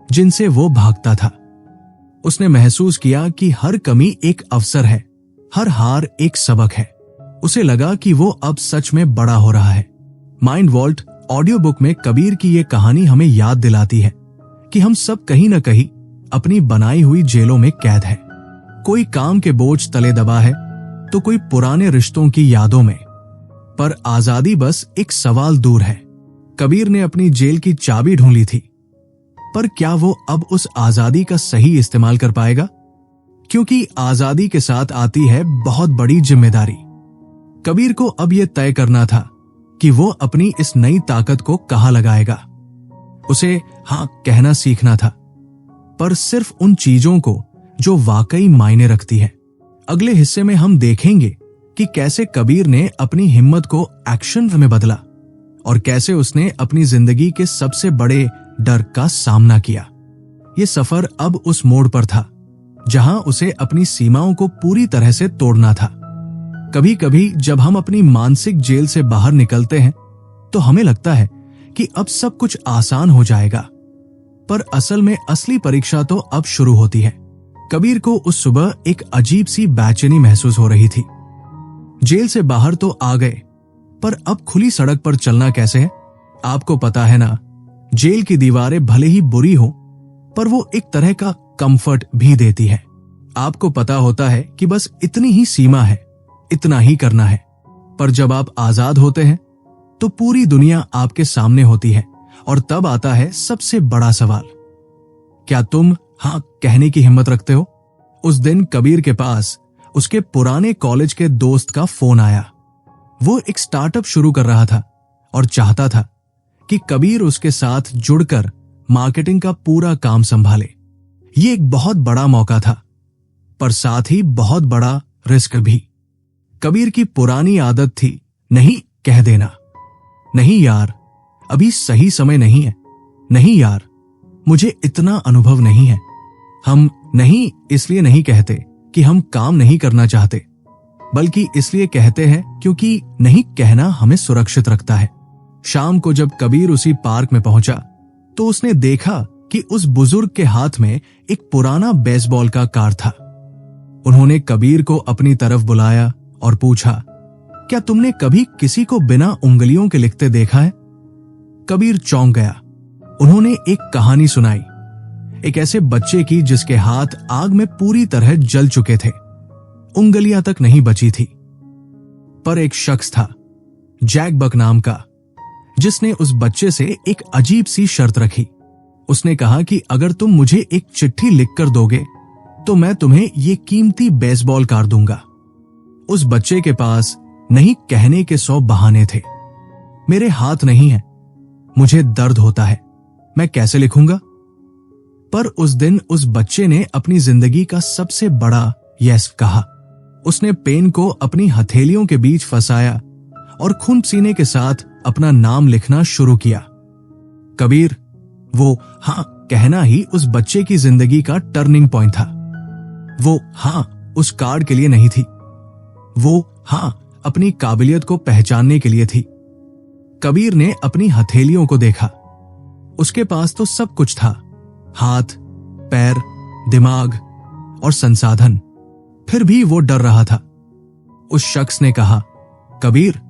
जिनसे वो भागता था। उसने महसूस किया कि हर कमी एक अवसर है, हर हार एक सबक है। उसे लगा कि वो अब सच में बड़ा हो रहा है। माइंड वॉल्ट ऑडियो बुक में कबीर की ये कहानी हमें याद दिलाती है कि हम सब कहीं न कहीं अपनी बनाई हुई जेलों में कैद है। कोई काम के बोझ तले दबा है तो कोई पुराने रिश्तों की यादों में, पर आजादी बस एक सवाल दूर है। कबीर ने अपनी जेल की चाबी ढूंढ ली थी, पर क्या वो अब उस आजादी का सही इस्तेमाल कर पाएगा? क्योंकि आजादी के साथ आती है बहुत बड़ी जिम्मेदारी। कबीर को अब यह तय करना था कि वो अपनी इस नई ताकत को कहाँ लगाएगा। उसे हाँ कहना सीखना था, पर सिर्फ उन चीजों को जो वाकई मायने रखती है। अगले हिस्से में हम देखेंगे कि कैसे कबीर ने अपनी हिम्मत को एक्शन में बदला और कैसे उसने अपनी जिंदगी के सबसे बड़े डर का सामना किया। ये सफर अब उस मोड़ पर था जहां उसे अपनी सीमाओं को पूरी तरह से तोड़ना था। कभी कभी जब हम अपनी मानसिक जेल से बाहर निकलते हैं तो हमें लगता है कि अब सब कुछ आसान हो जाएगा, पर असल में असली परीक्षा तो अब शुरू होती है। कबीर को उस सुबह एक अजीब सी बेचैनी महसूस हो रही थी। जेल से बाहर तो आ गए, पर अब खुली सड़क पर चलना कैसे है? आपको पता है ना, जेल की दीवारें भले ही बुरी हो, पर वो एक तरह का कंफर्ट भी देती है। आपको पता होता है कि बस इतनी ही सीमा है, इतना ही करना है। पर जब आप आजाद होते हैं तो पूरी दुनिया आपके सामने होती है, और तब आता है सबसे बड़ा सवाल, क्या तुम हाँ कहने की हिम्मत रखते हो? उस दिन कबीर के पास उसके पुराने कॉलेज के दोस्त का फोन आया। वो एक स्टार्टअप शुरू कर रहा था और चाहता था कि कबीर उसके साथ जुड़कर मार्केटिंग का पूरा काम संभाले। ये एक बहुत बड़ा मौका था, पर साथ ही बहुत बड़ा रिस्क भी। कबीर की पुरानी आदत थी नहीं कह देना, नहीं यार अभी सही समय नहीं है, नहीं यार मुझे इतना अनुभव नहीं है। हम नहीं इसलिए नहीं कहते कि हम काम नहीं करना चाहते, बल्कि इसलिए कहते हैं क्योंकि नहीं कहना हमें सुरक्षित रखता है। शाम को जब कबीर उसी पार्क में पहुंचा तो उसने देखा कि उस बुजुर्ग के हाथ में एक पुराना बेसबॉल का कार्ड था। उन्होंने कबीर को अपनी तरफ बुलाया और पूछा, क्या तुमने कभी किसी को बिना उंगलियों के लिखते देखा है? कबीर चौंक गया। उन्होंने एक कहानी सुनाई, एक ऐसे बच्चे की जिसके हाथ आग में पूरी तरह जल चुके थे, उंगलियां तक नहीं बची थी। पर एक शख्स था, जैक बक नाम का, जिसने उस बच्चे से एक अजीब सी शर्त रखी। उसने कहा कि अगर तुम मुझे एक चिट्ठी लिखकर दोगे तो मैं तुम्हें ये कीमती बेसबॉल कार्ड दूंगा। उस बच्चे के पास नहीं कहने के 100 बहाने थे। मेरे हाथ नहीं है, मुझे दर्द होता है, मैं कैसे लिखूंगा? पर उस दिन उस बच्चे ने अपनी जिंदगी का सबसे बड़ा यस कहा। उसने पेन को अपनी हथेलियों के बीच फंसाया और खून पसीने के साथ अपना नाम लिखना शुरू किया। कबीर, वो हाँ कहना ही उस बच्चे की जिंदगी का टर्निंग पॉइंट था। वो हाँ उस कार्ड के लिए नहीं थी, वो हाँ अपनी काबिलियत को पहचानने के लिए थी। कबीर ने अपनी हथेलियों को देखा। उसके पास तो सब कुछ था, हाथ, पैर, दिमाग और संसाधन, फिर भी वो डर रहा था। उस शख्स ने कहा, कबीर,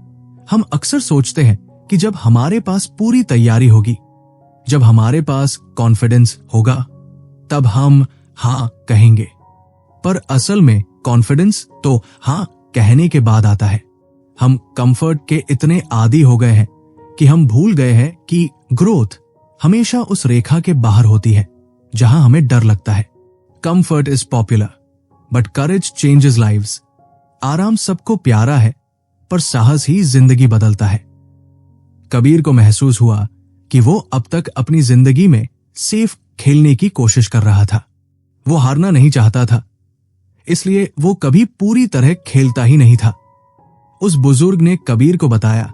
हम अक्सर सोचते हैं कि जब हमारे पास पूरी तैयारी होगी, जब हमारे पास कॉन्फिडेंस होगा, तब हम हाँ कहेंगे। पर असल में कॉन्फिडेंस तो हाँ कहने के बाद आता है। हम कंफर्ट के इतने आदी हो गए हैं कि हम भूल गए हैं कि ग्रोथ हमेशा उस रेखा के बाहर होती है जहां हमें डर लगता है। Comfort is popular but courage changes lives. आराम सबको प्यारा है, पर साहस ही जिंदगी बदलता है। कबीर को महसूस हुआ कि वो अब तक अपनी जिंदगी में सेफ खेलने की कोशिश कर रहा था। वो हारना नहीं चाहता था, इसलिए वो कभी पूरी तरह खेलता ही नहीं था। उस बुजुर्ग ने कबीर को बताया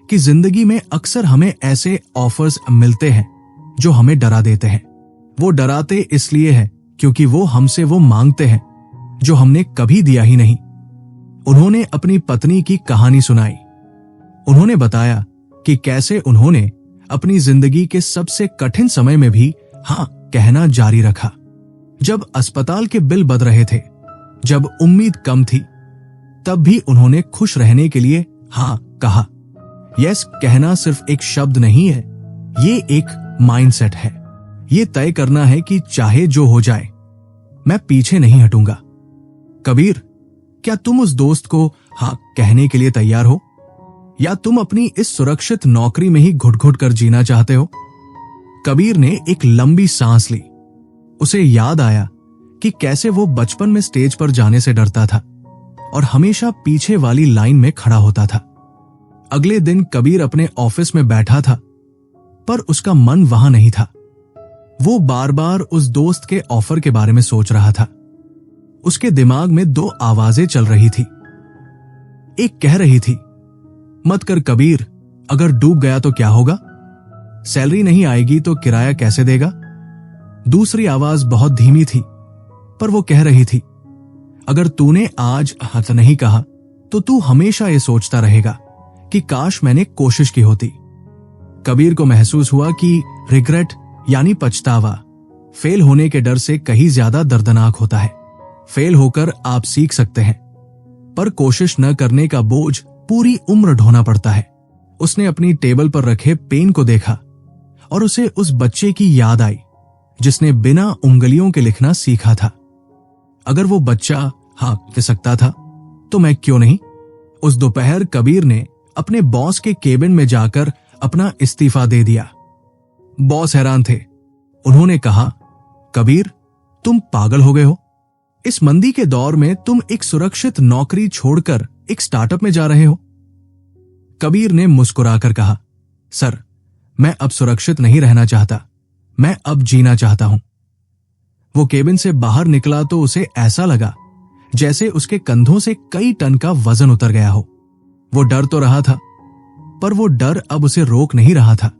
कि जिंदगी में अक्सर हमें ऐसे ऑफर्स मिलते हैं जो हमें डरा देते हैं। वो डराते इसलिए है क्योंकि वो हमसे वो मांगते हैं जो हमने कभी दिया ही नहीं। उन्होंने अपनी पत्नी की कहानी सुनाई। उन्होंने बताया कि कैसे उन्होंने अपनी जिंदगी के सबसे कठिन समय में भी हाँ कहना जारी रखा। जब अस्पताल के बिल बढ़ रहे थे, जब उम्मीद कम थी, तब भी उन्होंने खुश रहने के लिए हाँ कहा। यस कहना सिर्फ एक शब्द नहीं है, ये एक माइंडसेट है। ये तय करना है कि चाहे जो हो जाए, मैं पीछे नहीं हटूंगा। कबीर, क्या तुम उस दोस्त को हाँ कहने के लिए तैयार हो, या तुम अपनी इस सुरक्षित नौकरी में ही घुट घुट कर जीना चाहते हो? कबीर ने एक लंबी सांस ली। उसे याद आया कि कैसे वो बचपन में स्टेज पर जाने से डरता था और हमेशा पीछे वाली लाइन में खड़ा होता था। अगले दिन कबीर अपने ऑफिस में बैठा था, पर उसका मन वहां नहीं था। वो बार बार उस दोस्त के ऑफर के बारे में सोच रहा था। उसके दिमाग में दो आवाजें चल रही थी। एक कह रही थी, मत कर कबीर, अगर डूब गया तो क्या होगा? सैलरी नहीं आएगी तो किराया कैसे देगा? दूसरी आवाज बहुत धीमी थी, पर वो कह रही थी, अगर तूने आज हथ नहीं कहा तो तू हमेशा ये सोचता रहेगा कि काश मैंने कोशिश की होती। कबीर को महसूस हुआ कि रिग्रेट यानी पछतावा फेल होने के डर से कहीं ज्यादा दर्दनाक होता है। फेल होकर आप सीख सकते हैं, पर कोशिश न करने का बोझ पूरी उम्र ढोना पड़ता है। उसने अपनी टेबल पर रखे पेन को देखा और उसे उस बच्चे की याद आई जिसने बिना उंगलियों के लिखना सीखा था। अगर वो बच्चा हाँक सकता था तो मैं क्यों नहीं? उस दोपहर कबीर ने अपने बॉस के केबिन में जाकर अपना इस्तीफा दे दिया। बॉस हैरान थे। उन्होंने कहा, कबीर, तुम पागल हो गए हो? इस मंदी के दौर में तुम एक सुरक्षित नौकरी छोड़कर एक स्टार्टअप में जा रहे हो? कबीर ने मुस्कुराकर कहा, सर, मैं अब सुरक्षित नहीं रहना चाहता, मैं अब जीना चाहता हूं। वो केबिन से बाहर निकला तो उसे ऐसा लगा जैसे उसके कंधों से कई टन का वजन उतर गया हो। वो डर तो रहा था, पर वो डर अब उसे रोक नहीं रहा था,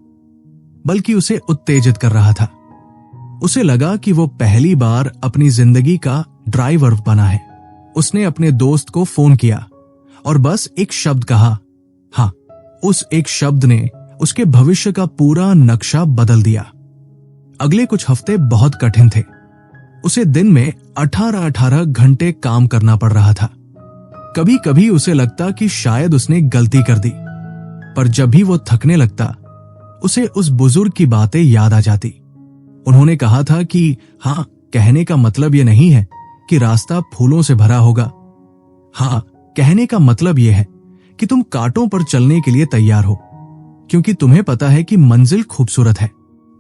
बल्कि उसे उत्तेजित कर रहा था। उसे लगा कि वो पहली बार अपनी जिंदगी का ड्राइवर बना है। उसने अपने दोस्त को फोन किया और बस एक शब्द कहा। हाँ, उस एक शब्द ने उसके भविष्य का पूरा नक्शा बदल दिया। अगले कुछ हफ्ते बहुत कठिन थे। उसे दिन में 18-18 घंटे काम करना पड़ रहा था। कभी कभी उसे लगता कि शायद उसने गलती कर दी, पर जब भी वो थकने लगता उसे उस बुजुर्ग की बातें याद आ जाती। उन्होंने कहा था कि हाँ, कहने का मतलब यह नहीं है कि रास्ता फूलों से भरा होगा। हाँ, कहने का मतलब यह है कि तुम कांटों पर चलने के लिए तैयार हो, क्योंकि तुम्हें पता है कि मंजिल खूबसूरत है।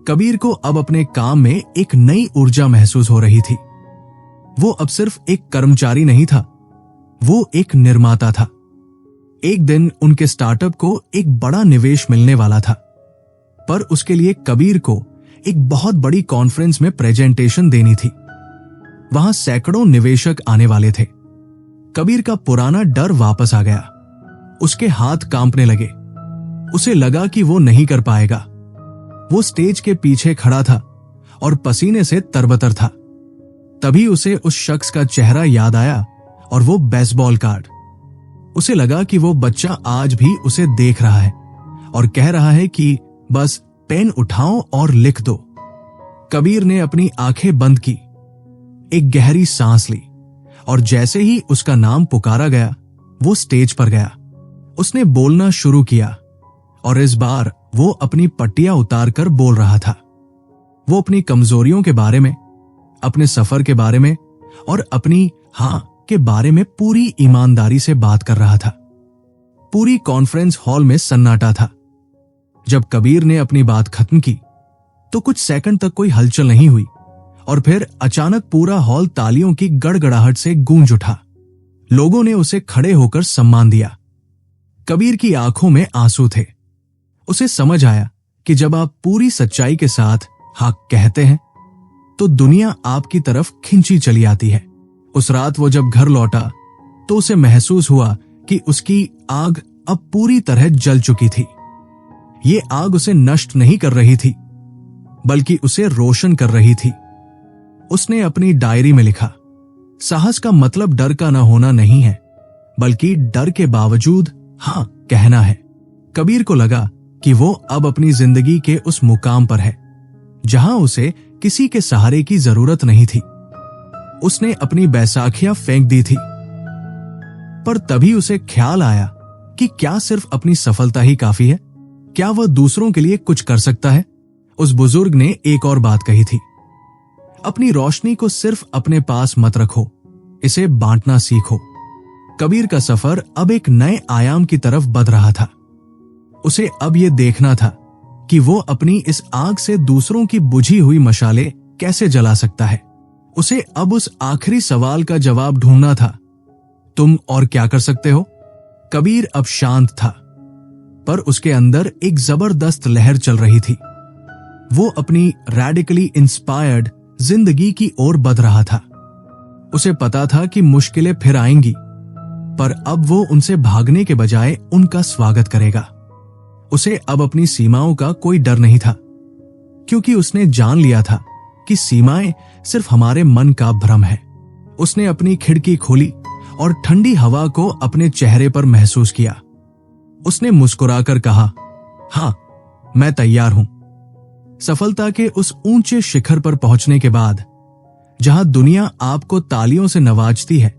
कबीर को अब अपने काम में एक नई ऊर्जा महसूस हो रही थी। वो अब सिर्फ एक कर्मचारी नहीं था, वो एक निर्माता था। एक दिन उनके स्टार्टअप को एक बड़ा निवेश मिलने वाला था, पर उसके लिए कबीर को एक बहुत बड़ी कॉन्फ्रेंस में प्रेजेंटेशन देनी थी। वहां सैकड़ों निवेशक आने वाले थे। कबीर का पुराना डर वापस आ गया। उसके हाथ कांपने लगे। उसे लगा कि वो नहीं कर पाएगा। वो स्टेज के पीछे खड़ा था और पसीने से तरबतर था। तभी उसे उस शख्स का चेहरा याद आया और वो बेसबॉल कार्ड। उसे लगा कि वो बच्चा आज भी उसे देख रहा है और कह रहा है कि बस पेन उठाओ और लिख दो। कबीर ने अपनी आंखें बंद की, एक गहरी सांस ली और जैसे ही उसका नाम पुकारा गया, वो स्टेज पर गया। उसने बोलना शुरू किया और इस बार वो अपनी पट्टियां उतारकर बोल रहा था। वो अपनी कमजोरियों के बारे में, अपने सफर के बारे में और अपनी हां के बारे में पूरी ईमानदारी से बात कर रहा था। पूरी कॉन्फ्रेंस हॉल में सन्नाटा था। जब कबीर ने अपनी बात खत्म की तो कुछ सेकंड तक कोई हलचल नहीं हुई और फिर अचानक पूरा हॉल तालियों की गड़गड़ाहट से गूंज उठा। लोगों ने उसे खड़े होकर सम्मान दिया। कबीर की आंखों में आंसू थे। उसे समझ आया कि जब आप पूरी सच्चाई के साथ हाँ कहते हैं तो दुनिया आपकी तरफ खिंची चली आती है। उस रात वो जब घर लौटा तो उसे महसूस हुआ कि उसकी आग अब पूरी तरह जल चुकी थी। ये आग उसे नष्ट नहीं कर रही थी, बल्कि उसे रोशन कर रही थी। उसने अपनी डायरी में लिखा, साहस का मतलब डर का न होना नहीं है, बल्कि डर के बावजूद हाँ कहना है। कबीर को लगा कि वो अब अपनी जिंदगी के उस मुकाम पर है जहां उसे किसी के सहारे की जरूरत नहीं थी। उसने अपनी बैसाखियां फेंक दी थी, पर तभी उसे ख्याल आया कि क्या सिर्फ अपनी सफलता ही काफी है? क्या वह दूसरों के लिए कुछ कर सकता है? उस बुजुर्ग ने एक और बात कही थी, अपनी रोशनी को सिर्फ अपने पास मत रखो, इसे बांटना सीखो। कबीर का सफर अब एक नए आयाम की तरफ बढ़ रहा था। उसे अब यह देखना था कि वो अपनी इस आग से दूसरों की बुझी हुई मशालें कैसे जला सकता है। उसे अब उस आखिरी सवाल का जवाब ढूंढना था, तुम और क्या कर सकते हो? कबीर अब शांत था, पर उसके अंदर एक जबरदस्त लहर चल रही थी। वो अपनी रैडिकली इंस्पायर्ड जिंदगी की ओर बढ़ रहा था। उसे पता था कि मुश्किलें फिर आएंगी, पर अब वो उनसे भागने के बजाय उनका स्वागत करेगा। उसे अब अपनी सीमाओं का कोई डर नहीं था, क्योंकि उसने जान लिया था कि सीमाएं सिर्फ हमारे मन का भ्रम है। उसने अपनी खिड़की खोली और ठंडी हवा को अपने चेहरे पर महसूस किया। उसने मुस्कुराकर कहा, हां, मैं तैयार हूं। सफलता के उस ऊंचे शिखर पर पहुंचने के बाद, जहां दुनिया आपको तालियों से नवाजती है,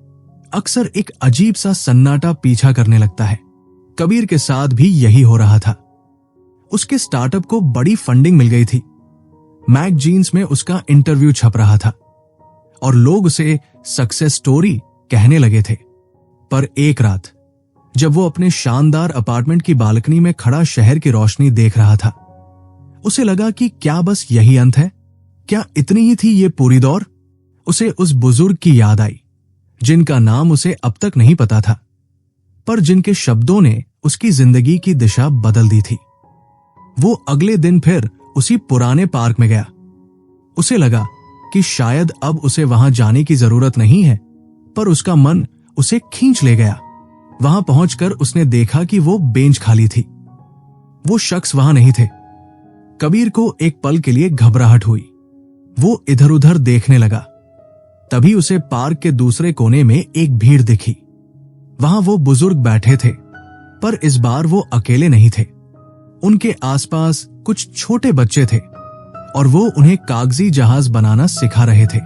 अक्सर एक अजीब सा सन्नाटा पीछा करने लगता है। कबीर के साथ भी यही हो रहा था। उसके स्टार्टअप को बड़ी फंडिंग मिल गई थी। मैगजीन्स में उसका इंटरव्यू छप रहा था और लोग उसे सक्सेस स्टोरी कहने लगे थे। पर एक रात, जब वो अपने शानदार अपार्टमेंट की बालकनी में खड़ा शहर की रोशनी देख रहा था, उसे लगा कि क्या बस यही अंत है? क्या इतनी ही थी ये पूरी दौर? उसे उस बुजुर्ग की याद आई, जिनका नाम उसे अब तक नहीं पता था, पर जिनके शब्दों ने उसकी जिंदगी की दिशा बदल दी थी। वो अगले दिन फिर उसी पुराने पार्क में गया। उसे लगा कि शायद अब उसे वहां जाने की जरूरत नहीं है, पर उसका मन उसे खींच ले गया। वहां पहुंचकर उसने देखा कि वो बेंच खाली थी। वो शख्स वहां नहीं थे। कबीर को एक पल के लिए घबराहट हुई। वो इधर उधर देखने लगा। तभी उसे पार्क के दूसरे कोने में एक भीड़ दिखी। वहां वो बुजुर्ग बैठे थे, पर इस बार वो अकेले नहीं थे। उनके आसपास कुछ छोटे बच्चे थे और वो उन्हें कागजी जहाज बनाना सिखा रहे थे।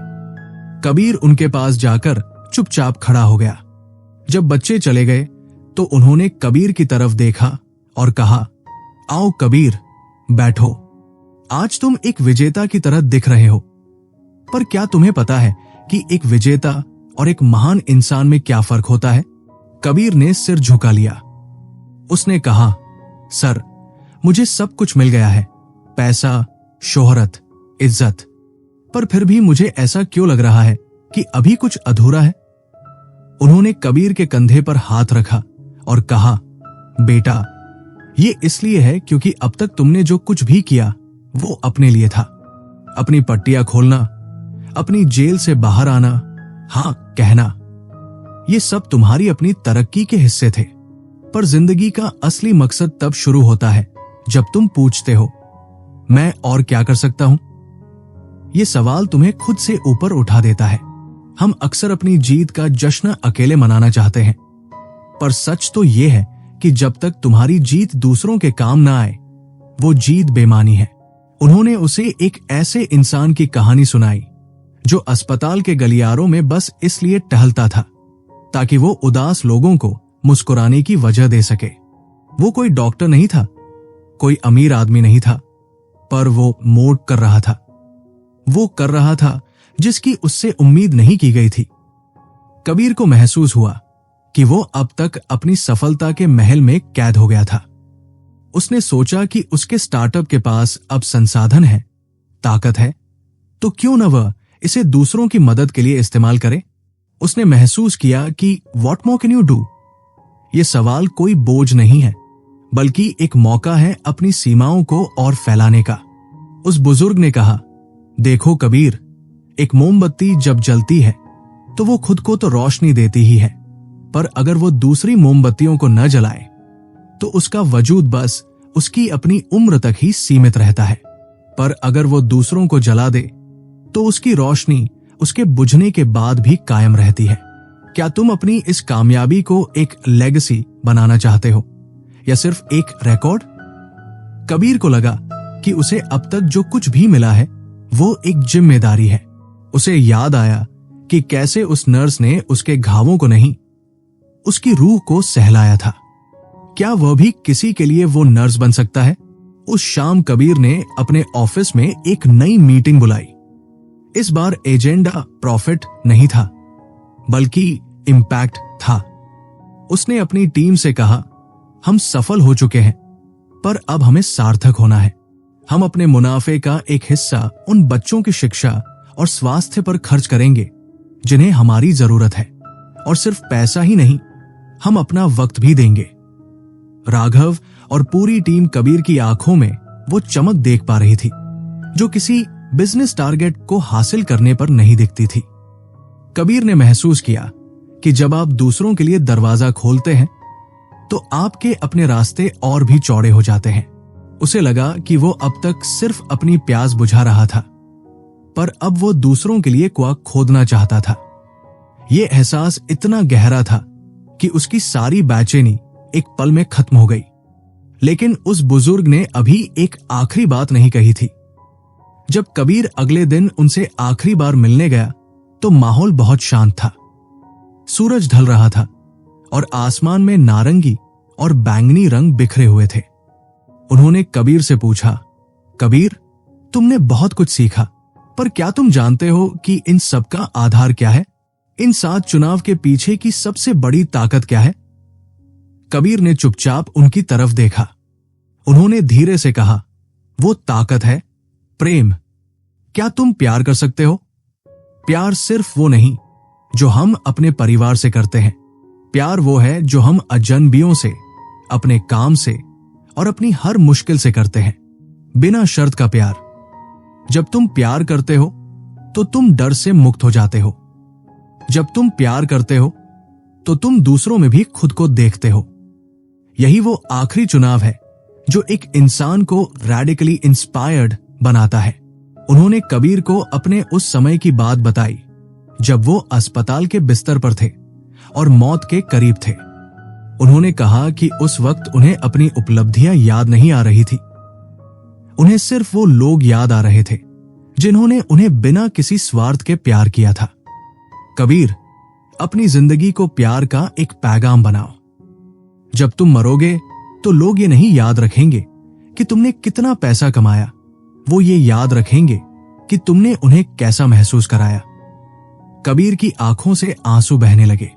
कबीर उनके पास जाकर चुपचाप खड़ा हो गया। जब बच्चे चले गए तो उन्होंने कबीर की तरफ देखा और कहा, आओ कबीर, बैठो। आज तुम एक विजेता की तरह दिख रहे हो, पर क्या तुम्हें पता है कि एक विजेता और एक महान इंसान में क्या फर्क होता है? कबीर ने सिर झुका लिया। उसने कहा, सर, मुझे सब कुछ मिल गया है, पैसा, शोहरत, इज्जत, पर फिर भी मुझे ऐसा क्यों लग रहा है कि अभी कुछ अधूरा है? उन्होंने कबीर के कंधे पर हाथ रखा और कहा, बेटा, ये इसलिए है क्योंकि अब तक तुमने जो कुछ भी किया वो अपने लिए था। अपनी पट्टियां खोलना, अपनी जेल से बाहर आना, हां कहना, ये सब तुम्हारी अपनी तरक्की के हिस्से थे। पर जिंदगी का असली मकसद तब शुरू होता है जब तुम पूछते हो, मैं और क्या कर सकता हूं? ये सवाल तुम्हें खुद से ऊपर उठा देता है। हम अक्सर अपनी जीत का जश्न अकेले मनाना चाहते हैं, पर सच तो यह है कि जब तक तुम्हारी जीत दूसरों के काम ना आए, वो जीत बेमानी है। उन्होंने उसे एक ऐसे इंसान की कहानी सुनाई जो अस्पताल के गलियारों में बस इसलिए टहलता था ताकि वो उदास लोगों को मुस्कुराने की वजह दे सके। वो कोई डॉक्टर नहीं था, कोई अमीर आदमी नहीं था, पर वो मोट कर रहा था। वो कर रहा था जिसकी उससे उम्मीद नहीं की गई थी। कबीर को महसूस हुआ कि वो अब तक अपनी सफलता के महल में कैद हो गया था। उसने सोचा कि उसके स्टार्टअप के पास अब संसाधन है, ताकत है, तो क्यों न वह इसे दूसरों की मदद के लिए इस्तेमाल करे। उसने महसूस किया कि what more can you do? ये सवाल कोई बोझ नहीं है, बल्कि एक मौका है अपनी सीमाओं को और फैलाने का। उस बुजुर्ग ने कहा, देखो कबीर, एक मोमबत्ती जब जलती है तो वो खुद को तो रोशनी देती ही है, पर अगर वो दूसरी मोमबत्तियों को न जलाए तो उसका वजूद बस उसकी अपनी उम्र तक ही सीमित रहता है। पर अगर वो दूसरों को जला दे तो उसकी रोशनी उसके बुझने के बाद भी कायम रहती है। क्या तुम अपनी इस कामयाबी को एक लेगेसी बनाना चाहते हो या सिर्फ एक रिकॉर्ड? कबीर को लगा कि उसे अब तक जो कुछ भी मिला है वो एक जिम्मेदारी है। उसे याद आया कि कैसे उस नर्स ने उसके घावों को नहीं, उसकी रूह को सहलाया था। क्या वह भी किसी के लिए वो नर्स बन सकता है? उस शाम कबीर ने अपने ऑफिस में एक नई मीटिंग बुलाई। इस बार एजेंडा प्रॉफिट नहीं था, बल्कि इम्पैक्ट था। उसने अपनी टीम से कहा, हम सफल हो चुके हैं, पर अब हमें सार्थक होना है। हम अपने मुनाफे का एक हिस्सा उन बच्चों की शिक्षा और स्वास्थ्य पर खर्च करेंगे जिन्हें हमारी जरूरत है, और सिर्फ पैसा ही नहीं, हम अपना वक्त भी देंगे। राघव और पूरी टीम कबीर की आंखों में वो चमक देख पा रही थी जो किसी बिजनेस टारगेट को हासिल करने पर नहीं दिखती थी। कबीर ने महसूस किया कि जब आप दूसरों के लिए दरवाजा खोलते हैं तो आपके अपने रास्ते और भी चौड़े हो जाते हैं। उसे लगा कि वो अब तक सिर्फ अपनी प्यास बुझा रहा था, पर अब वो दूसरों के लिए कुआं खोदना चाहता था। ये एहसास इतना गहरा था कि उसकी सारी बेचैनी एक पल में खत्म हो गई। लेकिन उस बुजुर्ग ने अभी एक आखिरी बात नहीं कही थी। जब कबीर अगले दिन उनसे आखिरी बार मिलने गया तो माहौल बहुत शांत था। सूरज ढल रहा था और आसमान में नारंगी और बैंगनी रंग बिखरे हुए थे। उन्होंने कबीर से पूछा, कबीर, तुमने बहुत कुछ सीखा, पर क्या तुम जानते हो कि इन सब का आधार क्या है? इन 7 चुनाव के पीछे की सबसे बड़ी ताकत क्या है? कबीर ने चुपचाप उनकी तरफ देखा। उन्होंने धीरे से कहा, वो ताकत है प्रेम। क्या तुम प्यार कर सकते हो? प्यार सिर्फ वो नहीं जो हम अपने परिवार से करते हैं। प्यार वो है जो हम अजनबियों से, अपने काम से और अपनी हर मुश्किल से करते हैं, बिना शर्त का प्यार। जब तुम प्यार करते हो तो तुम डर से मुक्त हो जाते हो। जब तुम प्यार करते हो तो तुम दूसरों में भी खुद को देखते हो। यही वो आखिरी चुनाव है जो एक इंसान को रैडिकली इंस्पायर्ड बनाता है। उन्होंने कबीर को अपने उस समय की बात बताई जब वो अस्पताल के बिस्तर पर थे और मौत के करीब थे। उन्होंने कहा कि उस वक्त उन्हें अपनी उपलब्धियां याद नहीं आ रही थी। उन्हें सिर्फ वो लोग याद आ रहे थे जिन्होंने उन्हें बिना किसी स्वार्थ के प्यार किया था। कबीर, अपनी जिंदगी को प्यार का एक पैगाम बनाओ। जब तुम मरोगे तो लोग ये नहीं याद रखेंगे कि तुमने कितना पैसा कमाया, वो ये याद रखेंगे कि तुमने उन्हें कैसा महसूस कराया। कबीर की आंखों से आंसू बहने लगे।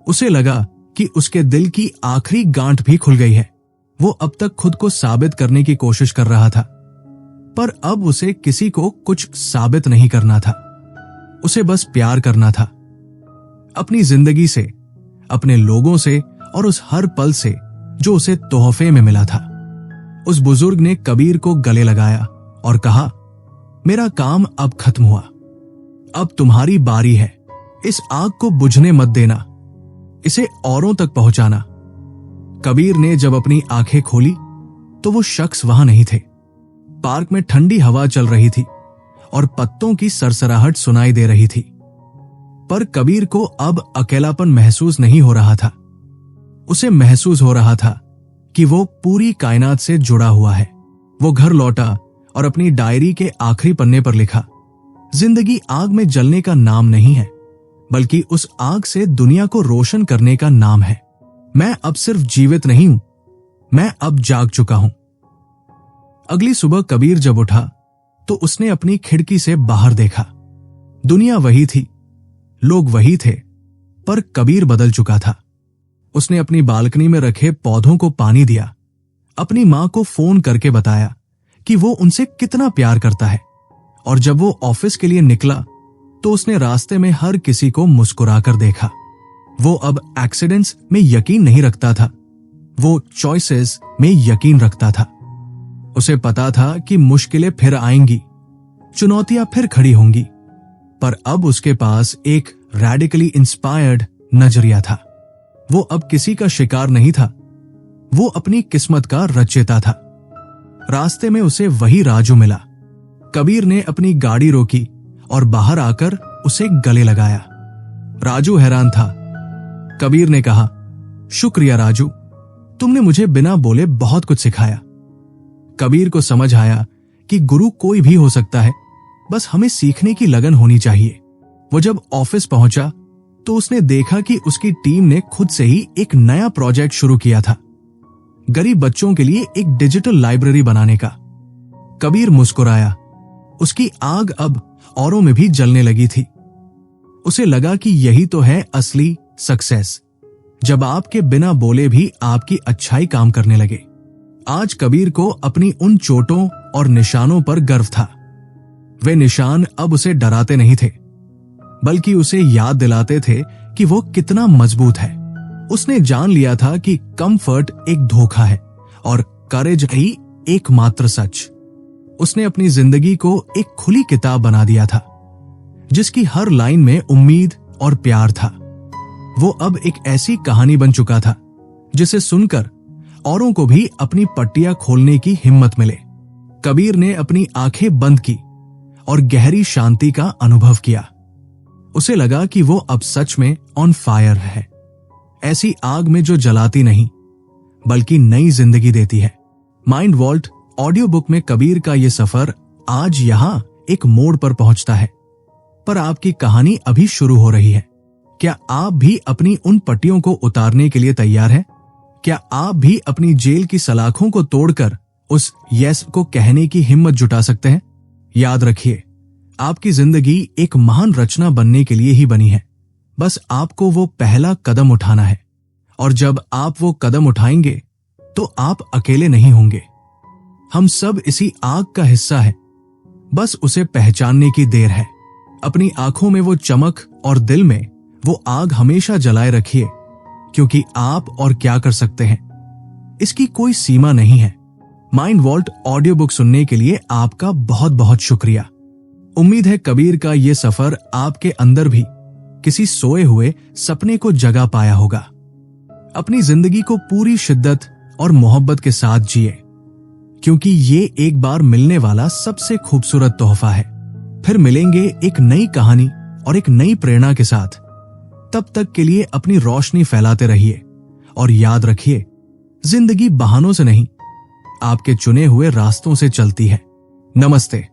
उसे लगा कि उसके दिल की आखिरी गांठ भी खुल गई है। वो अब तक खुद को साबित करने की कोशिश कर रहा था, पर अब उसे किसी को कुछ साबित नहीं करना था। उसे बस प्यार करना था, अपनी जिंदगी से, अपने लोगों से और उस हर पल से जो उसे तोहफे में मिला था। उस बुजुर्ग ने कबीर को गले लगाया और कहा, मेरा काम अब खत्म हुआ, अब तुम्हारी बारी है। इस आग को बुझने मत देना, इसे औरों तक पहुंचाना। कबीर ने जब अपनी आंखें खोली तो वो शख्स वहां नहीं थे। पार्क में ठंडी हवा चल रही थी और पत्तों की सरसराहट सुनाई दे रही थी, पर कबीर को अब अकेलापन महसूस नहीं हो रहा था। उसे महसूस हो रहा था कि वो पूरी कायनात से जुड़ा हुआ है। वो घर लौटा और अपनी डायरी के आखिरी पन्ने पर लिखा, जिंदगी आग में जलने का नाम नहीं है, बल्कि उस आग से दुनिया को रोशन करने का नाम है। मैं अब सिर्फ जीवित नहीं हूं, मैं अब जाग चुका हूं। अगली सुबह कबीर जब उठा तो उसने अपनी खिड़की से बाहर देखा। दुनिया वही थी, लोग वही थे, पर कबीर बदल चुका था। उसने अपनी बालकनी में रखे पौधों को पानी दिया, अपनी मां को फोन करके बताया कि वो उनसे कितना प्यार करता है, और जब वो ऑफिस के लिए निकला तो उसने रास्ते में हर किसी को मुस्कुराकर देखा। वो अब एक्सीडेंट्स में यकीन नहीं रखता था, वो चॉइसेस में यकीन रखता था। उसे पता था कि मुश्किलें फिर आएंगी, चुनौतियां फिर खड़ी होंगी, पर अब उसके पास एक रैडिकली इंस्पायर्ड नजरिया था। वो अब किसी का शिकार नहीं था, वो अपनी किस्मत का रचयिता था। रास्ते में उसे वही राजू मिला। कबीर ने अपनी गाड़ी रोकी और बाहर आकर उसे गले लगाया। राजू हैरान था। कबीर ने कहा, शुक्रिया राजू, तुमने मुझे बिना बोले बहुत कुछ सिखाया। कबीर को समझ आया कि गुरु कोई भी हो सकता है, बस हमें सीखने की लगन होनी चाहिए। वो जब ऑफिस पहुंचा तो उसने देखा कि उसकी टीम ने खुद से ही एक नया प्रोजेक्ट शुरू किया था, गरीब बच्चों के लिए एक डिजिटल लाइब्रेरी बनाने का। कबीर मुस्कुराया। उसकी आग अब औरों में भी जलने लगी थी। उसे लगा कि यही तो है असली सक्सेस, जब आपके बिना बोले भी आपकी अच्छाई काम करने लगे। आज कबीर को अपनी उन चोटों और निशानों पर गर्व था। वे निशान अब उसे डराते नहीं थे, बल्कि उसे याद दिलाते थे कि वो कितना मजबूत है। उसने जान लिया था कि कंफर्ट एक धोखा है और करेज ही एकमात्र सच। उसने अपनी जिंदगी को एक खुली किताब बना दिया था, जिसकी हर लाइन में उम्मीद और प्यार था। वो अब एक ऐसी कहानी बन चुका था जिसे सुनकर औरों को भी अपनी पट्टियां खोलने की हिम्मत मिले। कबीर ने अपनी आंखें बंद की और गहरी शांति का अनुभव किया। उसे लगा कि वो अब सच में ऑन फायर है, ऐसी आग में जो जलाती नहीं बल्कि नई जिंदगी देती है। माइंड वॉल्ट ऑडियो बुक में कबीर का ये सफर आज यहां एक मोड़ पर पहुंचता है, पर आपकी कहानी अभी शुरू हो रही है। क्या आप भी अपनी उन पट्टियों को उतारने के लिए तैयार हैं? क्या आप भी अपनी जेल की सलाखों को तोड़कर उस यस को कहने की हिम्मत जुटा सकते हैं? याद रखिए, आपकी जिंदगी एक महान रचना बनने के लिए ही बनी है। बस आपको वो पहला कदम उठाना है, और जब आप वो कदम उठाएंगे तो आप अकेले नहीं होंगे। हम सब इसी आग का हिस्सा है, बस उसे पहचानने की देर है। अपनी आंखों में वो चमक और दिल में वो आग हमेशा जलाए रखिए, क्योंकि आप और क्या कर सकते हैं, इसकी कोई सीमा नहीं है। माइंड वॉल्ट ऑडियो बुक सुनने के लिए आपका बहुत बहुत शुक्रिया। उम्मीद है कबीर का ये सफर आपके अंदर भी किसी सोए हुए सपने को जगा पाया होगा। अपनी जिंदगी को पूरी शिद्दत और मोहब्बत के साथ जिए, क्योंकि ये एक बार मिलने वाला सबसे खूबसूरत तोहफा है। फिर मिलेंगे एक नई कहानी और एक नई प्रेरणा के साथ। तब तक के लिए अपनी रोशनी फैलाते रहिए और याद रखिए, जिंदगी बहानों से नहीं, आपके चुने हुए रास्तों से चलती है। नमस्ते।